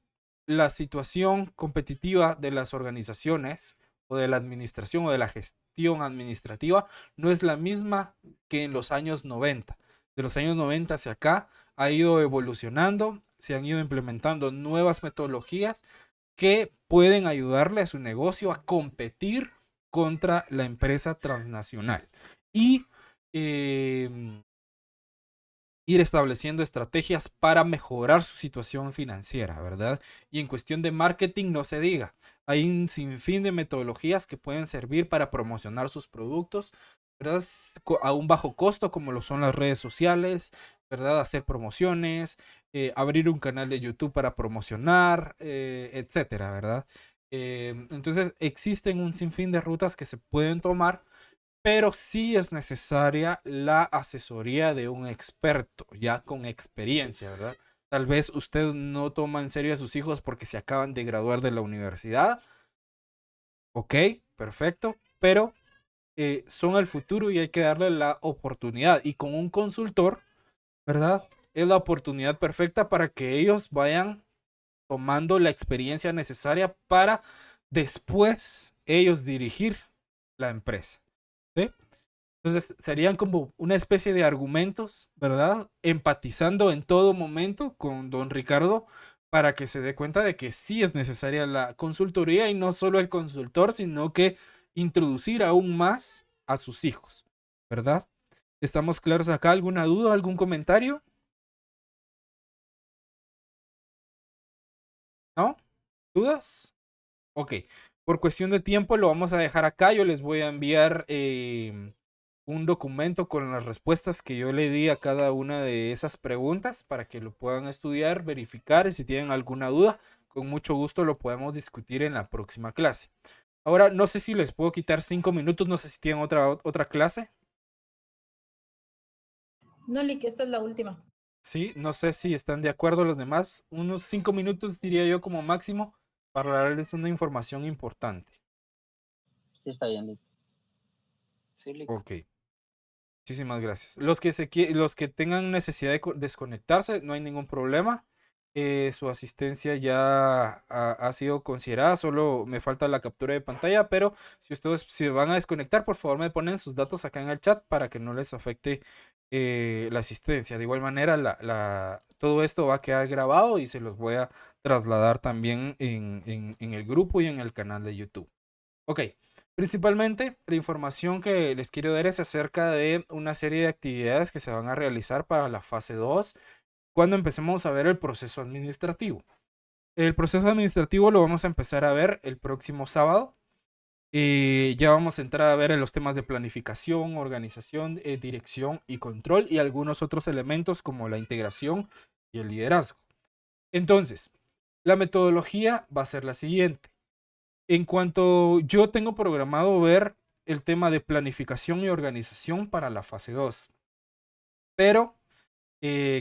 la situación competitiva de las organizaciones o de la administración o de la gestión administrativa no es la misma que en los años 90. De los años 90 hacia acá ha ido evolucionando, se han ido implementando nuevas metodologías que pueden ayudarle a su negocio a competir contra la empresa transnacional y ir estableciendo estrategias para mejorar su situación financiera, ¿verdad? Y en cuestión de marketing, no se diga. Hay un sinfín de metodologías que pueden servir para promocionar sus productos, ¿verdad? A un bajo costo, como lo son las redes sociales, ¿verdad? Hacer promociones, abrir un canal de YouTube para promocionar, etcétera, ¿verdad? Entonces, existen un sinfín de rutas que se pueden tomar, pero sí es necesaria la asesoría de un experto, ya con experiencia, ¿verdad? Tal vez usted no toma en serio a sus hijos porque se acaban de graduar de la universidad. Ok, perfecto, pero son el futuro y hay que darle la oportunidad. Y con un consultor, ¿verdad? Es la oportunidad perfecta para que ellos vayan tomando la experiencia necesaria para después ellos dirigir la empresa. ¿Sí? Entonces serían como una especie de argumentos, ¿verdad? Empatizando en todo momento con don Ricardo para que se dé cuenta de que sí es necesaria la consultoría y no solo el consultor, sino que introducir aún más a sus hijos, ¿verdad? ¿Estamos claros acá? ¿Alguna duda, algún comentario? ¿No? ¿Dudas? Ok. Por cuestión de tiempo lo vamos a dejar acá. Yo les voy a enviar un documento con las respuestas que yo le di a cada una de esas preguntas para que lo puedan estudiar, verificar y si tienen alguna duda, con mucho gusto lo podemos discutir en la próxima clase. Ahora, no sé si les puedo quitar 5 minutos, no sé si tienen otra clase. No, Lick, esta es la última. Sí, no sé si están de acuerdo los demás. Unos 5 minutos diría yo como máximo para darles una información importante. Sí, está bien, Lick. Sí, Lick. Ok. Muchísimas gracias. Los que tengan necesidad de desconectarse, no hay ningún problema. Su asistencia ya ha sido considerada, solo me falta la captura de pantalla, pero si ustedes se van a desconectar, por favor me ponen sus datos acá en el chat para que no les afecte la asistencia. De igual manera, todo esto va a quedar grabado y se los voy a trasladar también en el grupo y en el canal de YouTube. Ok, principalmente la información que les quiero dar es acerca de una serie de actividades que se van a realizar para la fase 2 cuando empecemos a ver el proceso administrativo. El proceso administrativo lo vamos a empezar a ver el próximo sábado. Ya vamos a entrar a ver en los temas de planificación, organización, dirección y control y algunos otros elementos como la integración y el liderazgo. Entonces, la metodología va a ser la siguiente. En cuanto yo tengo programado ver el tema de planificación y organización para la fase 2, pero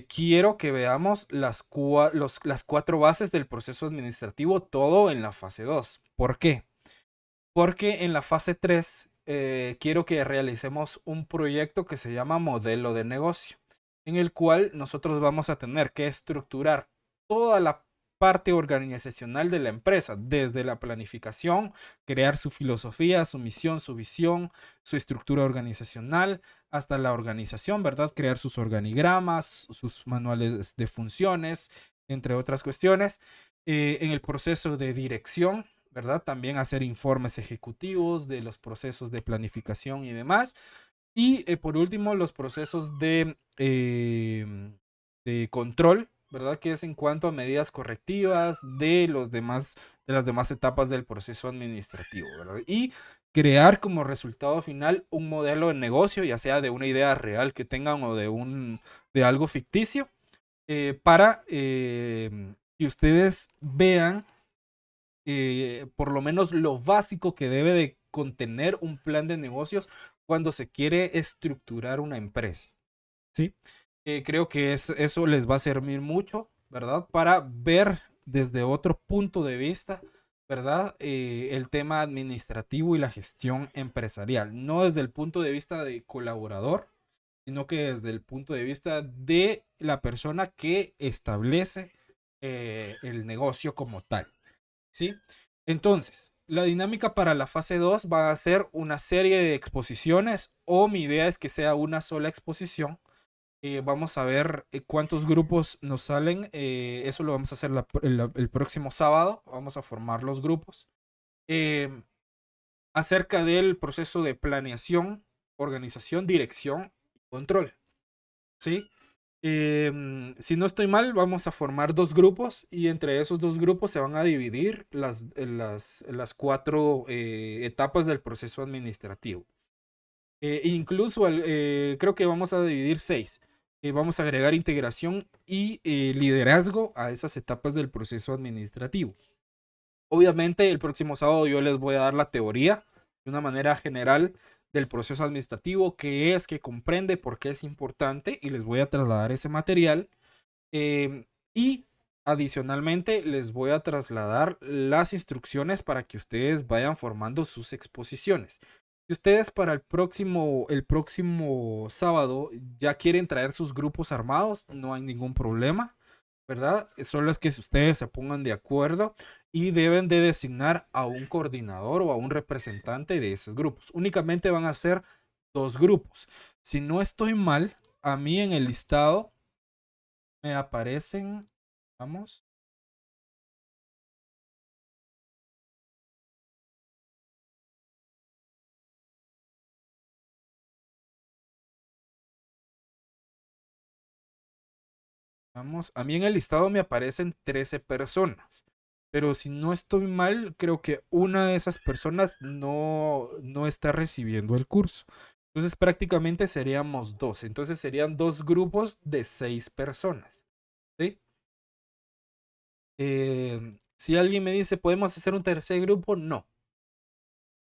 quiero que veamos las 4 bases del proceso administrativo, todo en la fase 2. ¿Por qué? Porque en la fase 3 quiero que realicemos un proyecto que se llama modelo de negocio, en el cual nosotros vamos a tener que estructurar toda la parte organizacional de la empresa, desde la planificación, crear su filosofía, su misión, su visión, su estructura organizacional, hasta la organización, ¿verdad? Crear sus organigramas, sus manuales de funciones, entre otras cuestiones. En el proceso de dirección, ¿verdad? También hacer informes ejecutivos de los procesos de planificación y demás. Y por último, los procesos de control, ¿verdad? Que es en cuanto a medidas correctivas de las demás etapas del proceso administrativo, ¿verdad? Y crear como resultado final un modelo de negocio, ya sea de una idea real que tengan o de algo ficticio, para que ustedes vean por lo menos lo básico que debe de contener un plan de negocios cuando se quiere estructurar una empresa, ¿sí? Creo que eso les va a servir mucho, ¿verdad? Para ver desde otro punto de vista, ¿verdad? El tema administrativo y la gestión empresarial. No desde el punto de vista de colaborador, sino que desde el punto de vista de la persona que establece el negocio como tal, ¿sí? Entonces, la dinámica para la fase 2 va a ser una serie de exposiciones, o mi idea es que sea una sola exposición. Vamos a ver cuántos grupos nos salen. Eso lo vamos a hacer el próximo sábado. Vamos a formar los grupos. Acerca del proceso de planeación, organización, dirección y control, ¿sí? Si no estoy mal, vamos a formar 2 grupos y entre esos 2 grupos se van a dividir las 4 etapas del proceso administrativo. Incluso creo que vamos a dividir 6. Vamos a agregar integración y liderazgo a esas etapas del proceso administrativo. Obviamente el próximo sábado yo les voy a dar la teoría de una manera general del proceso administrativo, qué es, qué comprende, por qué es importante, y les voy a trasladar ese material. Y adicionalmente les voy a trasladar las instrucciones para que ustedes vayan formando sus exposiciones. Si ustedes para el próximo sábado ya quieren traer sus grupos armados, no hay ningún problema, ¿verdad? Solo es que ustedes se pongan de acuerdo y deben de designar a un coordinador o a un representante de esos grupos. Únicamente van a ser 2 grupos. Si no estoy mal, a mí en el listado me aparecen, vamos. Vamos, a mí en el listado me aparecen 13 personas, pero si no estoy mal, creo que una de esas personas no está recibiendo el curso. Entonces prácticamente seríamos 2. Entonces serían 2 grupos de 6 personas, ¿sí? Si alguien me dice, ¿podemos hacer un tercer grupo? No.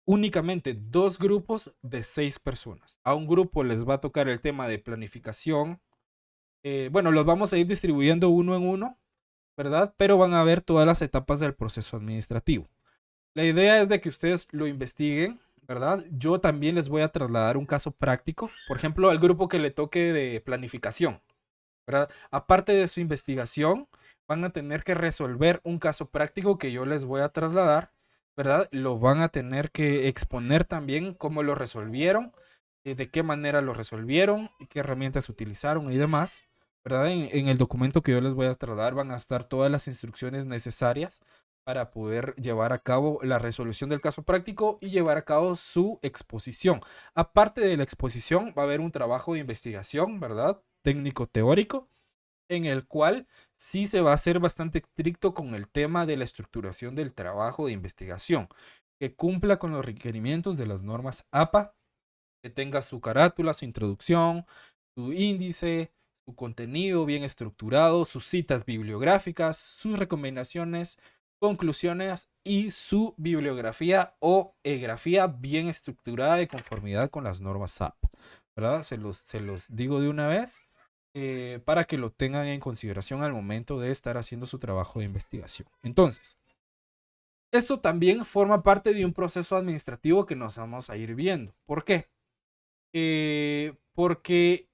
Únicamente 2 grupos de 6 personas. A un grupo les va a tocar el tema de planificación. Bueno, los vamos a ir distribuyendo uno en uno, ¿verdad? Pero van a ver todas las etapas del proceso administrativo. La idea es de que ustedes lo investiguen, ¿verdad? Yo también les voy a trasladar un caso práctico. Por ejemplo, al grupo que le toque de planificación, ¿verdad? Aparte de su investigación, van a tener que resolver un caso práctico que yo les voy a trasladar, ¿verdad? Lo van a tener que exponer también cómo lo resolvieron, de qué manera lo resolvieron, qué herramientas utilizaron y demás, ¿verdad? En el documento que yo les voy a trasladar van a estar todas las instrucciones necesarias para poder llevar a cabo la resolución del caso práctico y llevar a cabo su exposición. Aparte de la exposición, va a haber un trabajo de investigación, ¿verdad? Técnico teórico, en el cual sí se va a ser bastante estricto con el tema de la estructuración del trabajo de investigación, que cumpla con los requerimientos de las normas APA, que tenga su carátula, su introducción, su índice, su contenido bien estructurado, sus citas bibliográficas, sus recomendaciones, conclusiones y su bibliografía o grafía bien estructurada de conformidad con las normas APA, ¿verdad? Se los digo de una vez para que lo tengan en consideración al momento de estar haciendo su trabajo de investigación. Entonces, esto también forma parte de un proceso administrativo que nos vamos a ir viendo. ¿Por qué? Porque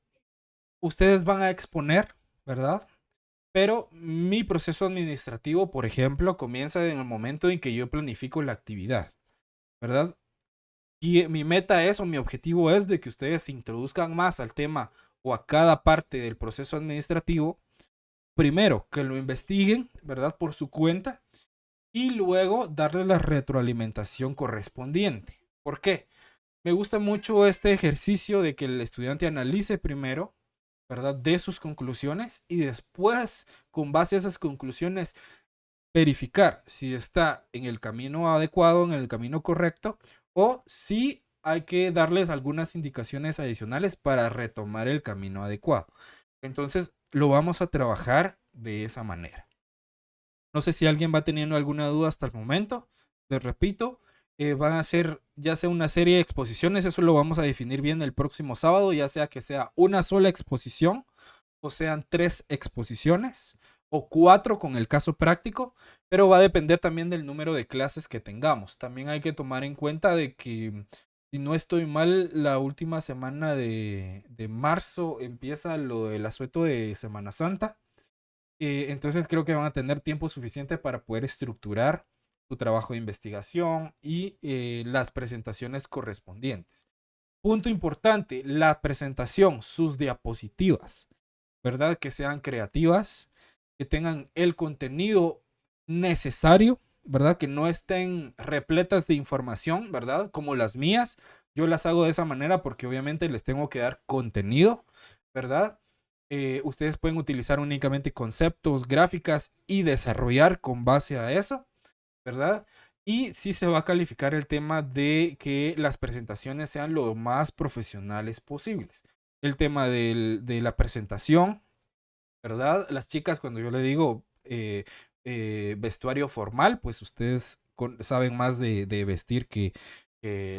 ustedes van a exponer, ¿verdad? Pero mi proceso administrativo, por ejemplo, comienza en el momento en que yo planifico la actividad, ¿verdad? Y mi meta es, o mi objetivo es, de que ustedes se introduzcan más al tema o a cada parte del proceso administrativo. Primero, que lo investiguen, ¿verdad? Por su cuenta. Y luego darles la retroalimentación correspondiente. ¿Por qué? Me gusta mucho este ejercicio de que el estudiante analice primero, ¿verdad? De sus conclusiones y después, con base a esas conclusiones, verificar si está en el camino adecuado, en el camino correcto, o si hay que darles algunas indicaciones adicionales para retomar el camino adecuado. Entonces, lo vamos a trabajar de esa manera. No sé si alguien va teniendo alguna duda hasta el momento. Les repito, van a ser ya sea una serie de exposiciones, eso lo vamos a definir bien el próximo sábado, ya sea que sea una sola exposición o sean 3 exposiciones o 4 con el caso práctico, pero va a depender también del número de clases que tengamos. También hay que tomar en cuenta de que, si no estoy mal, la última semana de marzo empieza lo del asueto de Semana Santa. Entonces creo que van a tener tiempo suficiente para poder estructurar su trabajo de investigación y las presentaciones correspondientes. Punto importante, la presentación, sus diapositivas, ¿verdad? Que sean creativas, que tengan el contenido necesario, ¿verdad? Que no estén repletas de información, ¿verdad? Como las mías. Yo las hago de esa manera porque obviamente les tengo que dar contenido, ¿verdad? Ustedes pueden utilizar únicamente conceptos, gráficas y desarrollar con base a eso, ¿verdad? Y sí se va a calificar el tema de que las presentaciones sean lo más profesionales posibles. El tema de la presentación, ¿verdad? Las chicas, cuando yo le digo vestuario formal, pues ustedes saben más de vestir que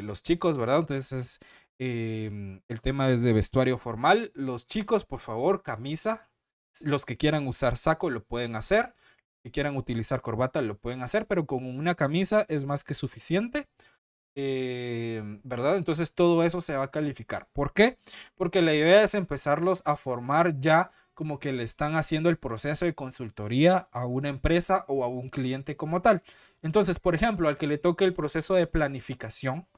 los chicos, ¿verdad? Entonces el tema es de vestuario formal. Los chicos, por favor, camisa. Los que quieran usar saco lo pueden hacer. Que quieran utilizar corbata lo pueden hacer, pero con una camisa es más que suficiente, ¿verdad? Entonces todo eso se va a calificar. ¿Por qué? Porque la idea es empezarlos a formar ya como que le están haciendo el proceso de consultoría a una empresa o a un cliente como tal. Entonces, por ejemplo, al que le toque el proceso de planificación,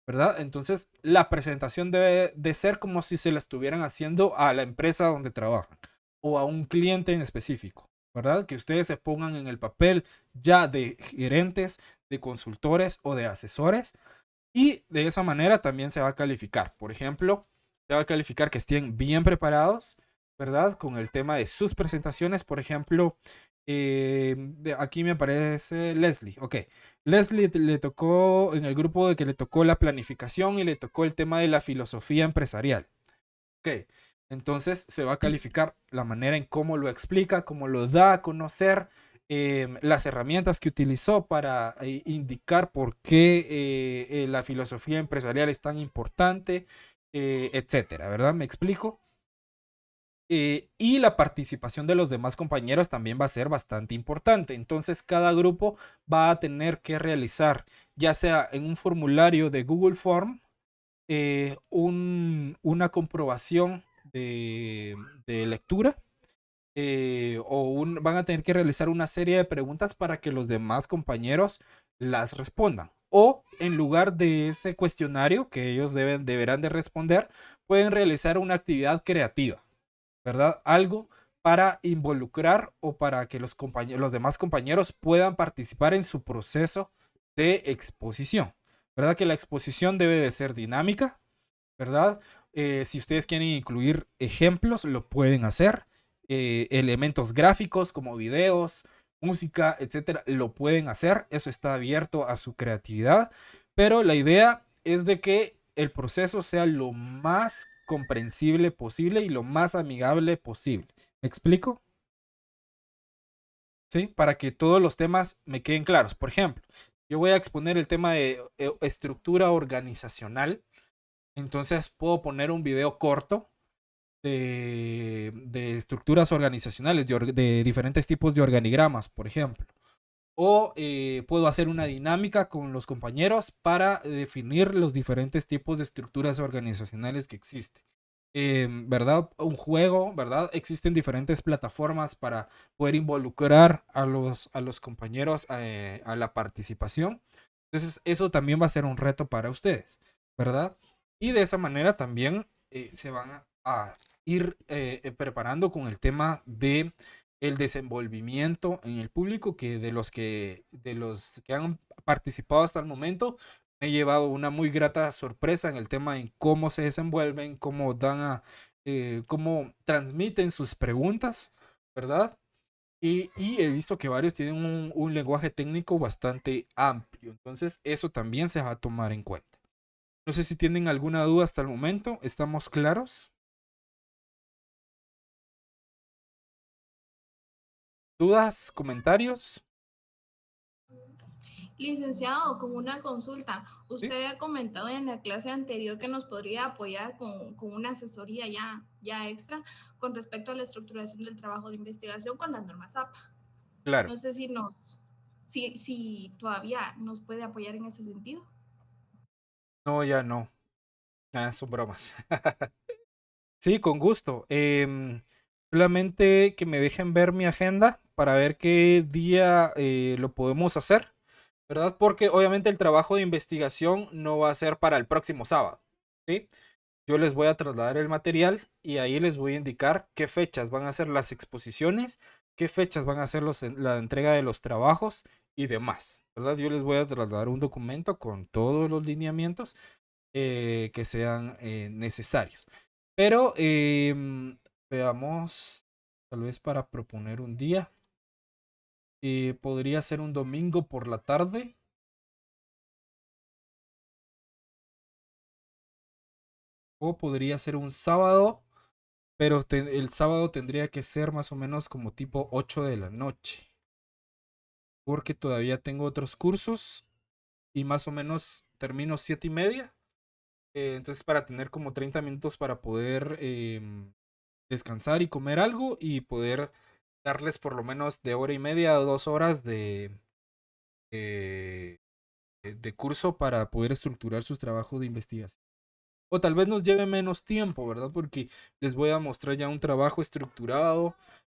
¿verdad? Entonces la presentación debe de ser como si se la estuvieran haciendo a la empresa donde trabajan o a un cliente en específico, ¿verdad? Que ustedes se pongan en el papel ya de gerentes, de consultores o de asesores, y de esa manera también se va a calificar. Por ejemplo, se va a calificar que estén bien preparados, ¿verdad? Con el tema de sus presentaciones. Por ejemplo, aquí me aparece Leslie. Ok, Leslie le tocó en el grupo de que le tocó la planificación y le tocó el tema de la filosofía empresarial. Ok, entonces se va a calificar la manera en cómo lo explica, cómo lo da a conocer, las herramientas que utilizó para indicar por qué la filosofía empresarial es tan importante, etcétera, ¿verdad? ¿Me explico? Y la participación de los demás compañeros también va a ser bastante importante. Entonces cada grupo va a tener que realizar, ya sea en un formulario de Google Form, una comprobación de lectura, van a tener que realizar una serie de preguntas para que los demás compañeros las respondan. O en lugar de ese cuestionario que ellos deberán de responder, pueden realizar una actividad creativa, ¿verdad? Algo para involucrar o para que los demás compañeros puedan participar en su proceso de exposición, ¿verdad? Que la exposición debe de ser dinámica, ¿verdad? Si ustedes quieren incluir ejemplos, lo pueden hacer. Elementos gráficos como videos, música, etcétera, lo pueden hacer. Eso está abierto a su creatividad. Pero la idea es de que el proceso sea lo más comprensible posible y lo más amigable posible. ¿Me explico? ¿Sí? Para que todos los temas me queden claros. Por ejemplo, yo voy a exponer el tema de estructura organizacional. Entonces puedo poner un video corto de estructuras organizacionales, de diferentes tipos de organigramas, por ejemplo. O puedo hacer una dinámica con los compañeros para definir los diferentes tipos de estructuras organizacionales que existen. ¿Verdad? Un juego, ¿verdad? Existen diferentes plataformas para poder involucrar a los compañeros a la participación. Entonces, eso también va a ser un reto para ustedes, ¿verdad? Y de esa manera también se van a ir preparando con el tema de el desenvolvimiento en el público, que de los que han participado hasta el momento me he llevado una muy grata sorpresa en el tema en cómo se desenvuelven, cómo transmiten sus preguntas, ¿verdad? Y he visto que varios tienen un lenguaje técnico bastante amplio. Entonces, eso también se va a tomar en cuenta. No sé si tienen alguna duda hasta el momento. ¿Estamos claros? ¿Dudas? ¿Comentarios? Licenciado, con una consulta. Usted ¿Sí? había comentado en la clase anterior que nos podría apoyar con una asesoría ya extra con respecto a la estructuración del trabajo de investigación con las normas APA. Claro. No sé si todavía nos puede apoyar en ese sentido. No, ya no. Son bromas. Sí, con gusto. Solamente que me dejen ver mi agenda para ver qué día lo podemos hacer, ¿verdad? Porque obviamente el trabajo de investigación no va a ser para el próximo sábado, ¿sí? Yo les voy a trasladar el material y ahí les voy a indicar qué fechas van a ser las exposiciones, qué fechas van a ser la entrega de los trabajos y demás, ¿verdad? Yo les voy a trasladar un documento con todos los lineamientos que sean necesarios. Pero veamos, tal vez para proponer un día. Podría ser un domingo por la tarde. O podría ser un sábado. Pero el sábado tendría que ser más o menos como tipo 8 de la noche. Porque todavía tengo otros cursos. Y más o menos termino 7:30. Entonces para tener como 30 minutos para poder descansar y comer algo. Y poder darles por lo menos de 1:30 a 2 horas de curso para poder estructurar sus trabajos de investigación. O tal vez nos lleve menos tiempo, ¿verdad? Porque les voy a mostrar ya un trabajo estructurado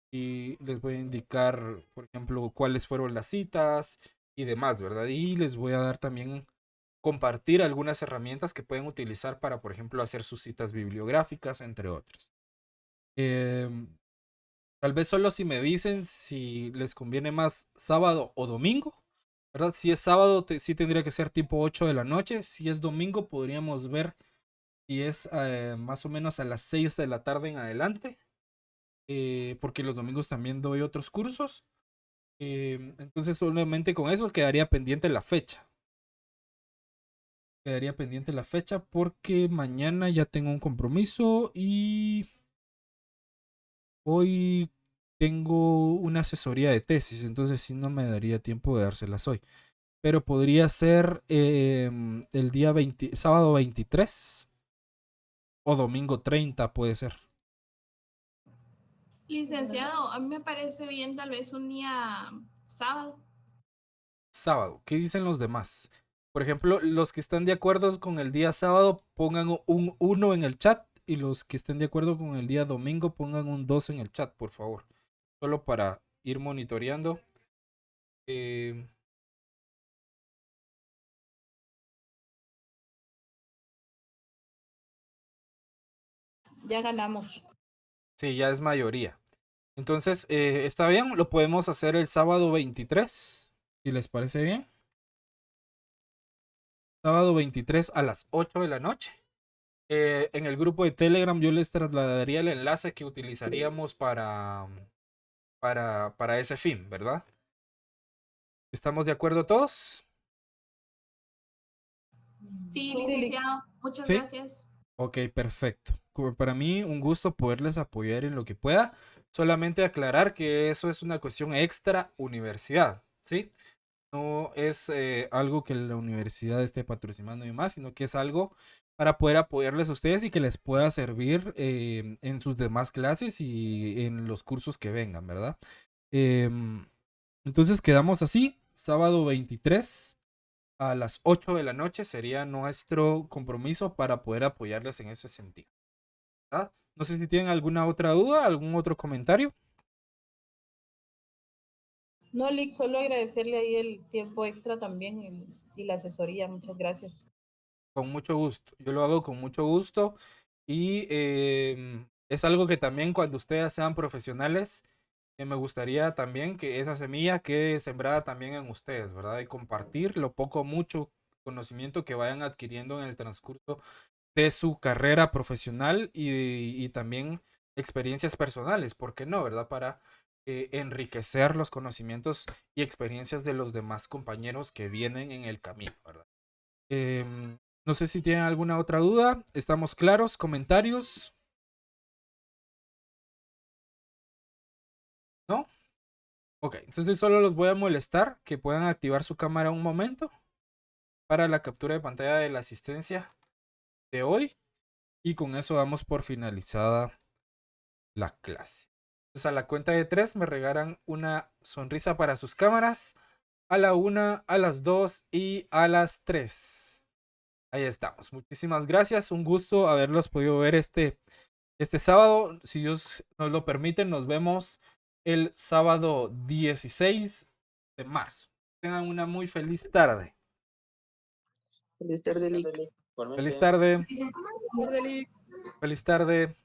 y les voy a indicar, por ejemplo, cuáles fueron las citas y demás, ¿verdad? Y les voy a dar también compartir algunas herramientas que pueden utilizar para, por ejemplo, hacer sus citas bibliográficas, entre otros. Tal vez solo si me dicen si les conviene más sábado o domingo, ¿verdad? Si es sábado, sí tendría que ser tipo 8 de la noche. Si es domingo, podríamos ver si es más o menos a las 6 de la tarde en adelante. Porque los domingos también doy otros cursos. Entonces solamente con eso quedaría pendiente la fecha. Quedaría pendiente la fecha porque mañana ya tengo un compromiso y hoy tengo una asesoría de tesis, entonces sí no me daría tiempo de dárselas hoy. Pero podría ser el día sábado 23 o domingo 30 puede ser. Licenciado, a mí me parece bien tal vez un día sábado. Sábado, ¿qué dicen los demás? Por ejemplo, los que están de acuerdo con el día sábado pongan un 1 en el chat y los que estén de acuerdo con el día domingo pongan un 2 en el chat, por favor. solo para ir monitoreando. Ya ganamos. Sí, ya es mayoría. Entonces, está bien, lo podemos hacer el sábado 23, si les parece bien. Sábado 23 a las 8 de la noche. En el grupo de Telegram yo les trasladaría el enlace que utilizaríamos para ese fin, ¿verdad? ¿Estamos de acuerdo todos? Sí, Sí. licenciado, muchas ¿Sí? gracias. Ok, perfecto. Para mí un gusto poderles apoyar en lo que pueda. Solamente aclarar que eso es una cuestión extra universidad, ¿sí? No es algo que la universidad esté patrocinando y más, sino que es algo para poder apoyarles a ustedes y que les pueda servir en sus demás clases y en los cursos que vengan, ¿verdad? Entonces quedamos así, sábado 23 a las 8 de la noche sería nuestro compromiso para poder apoyarles en ese sentido, ¿verdad? No sé si tienen alguna otra duda, algún otro comentario. No, Lick, solo agradecerle ahí el tiempo extra también y la asesoría. Muchas gracias. Con mucho gusto. Yo lo hago con mucho gusto y es algo que también cuando ustedes sean profesionales, me gustaría también que esa semilla quede sembrada también en ustedes, ¿verdad? Y compartir lo poco o mucho conocimiento que vayan adquiriendo en el transcurso de su carrera profesional y también experiencias personales, ¿por qué no, verdad? Para enriquecer los conocimientos y experiencias de los demás compañeros que vienen en el camino, ¿verdad? No sé si tienen alguna otra duda. ¿Estamos claros? ¿Comentarios? ¿No? Ok, entonces solo los voy a molestar que puedan activar su cámara un momento para la captura de pantalla de la asistencia de hoy. Y con eso damos por finalizada la clase. Entonces a la cuenta de 3 me regalan una sonrisa para sus cámaras. A la 1, a las 2 y a las 3. Ahí estamos. Muchísimas gracias. Un gusto haberlos podido ver este sábado. Si Dios nos lo permite, nos vemos el sábado 16 de marzo. Tengan una muy feliz tarde. Feliz tarde, Lick. Feliz tarde. Licenciado. Gracias, Lick. Feliz tarde.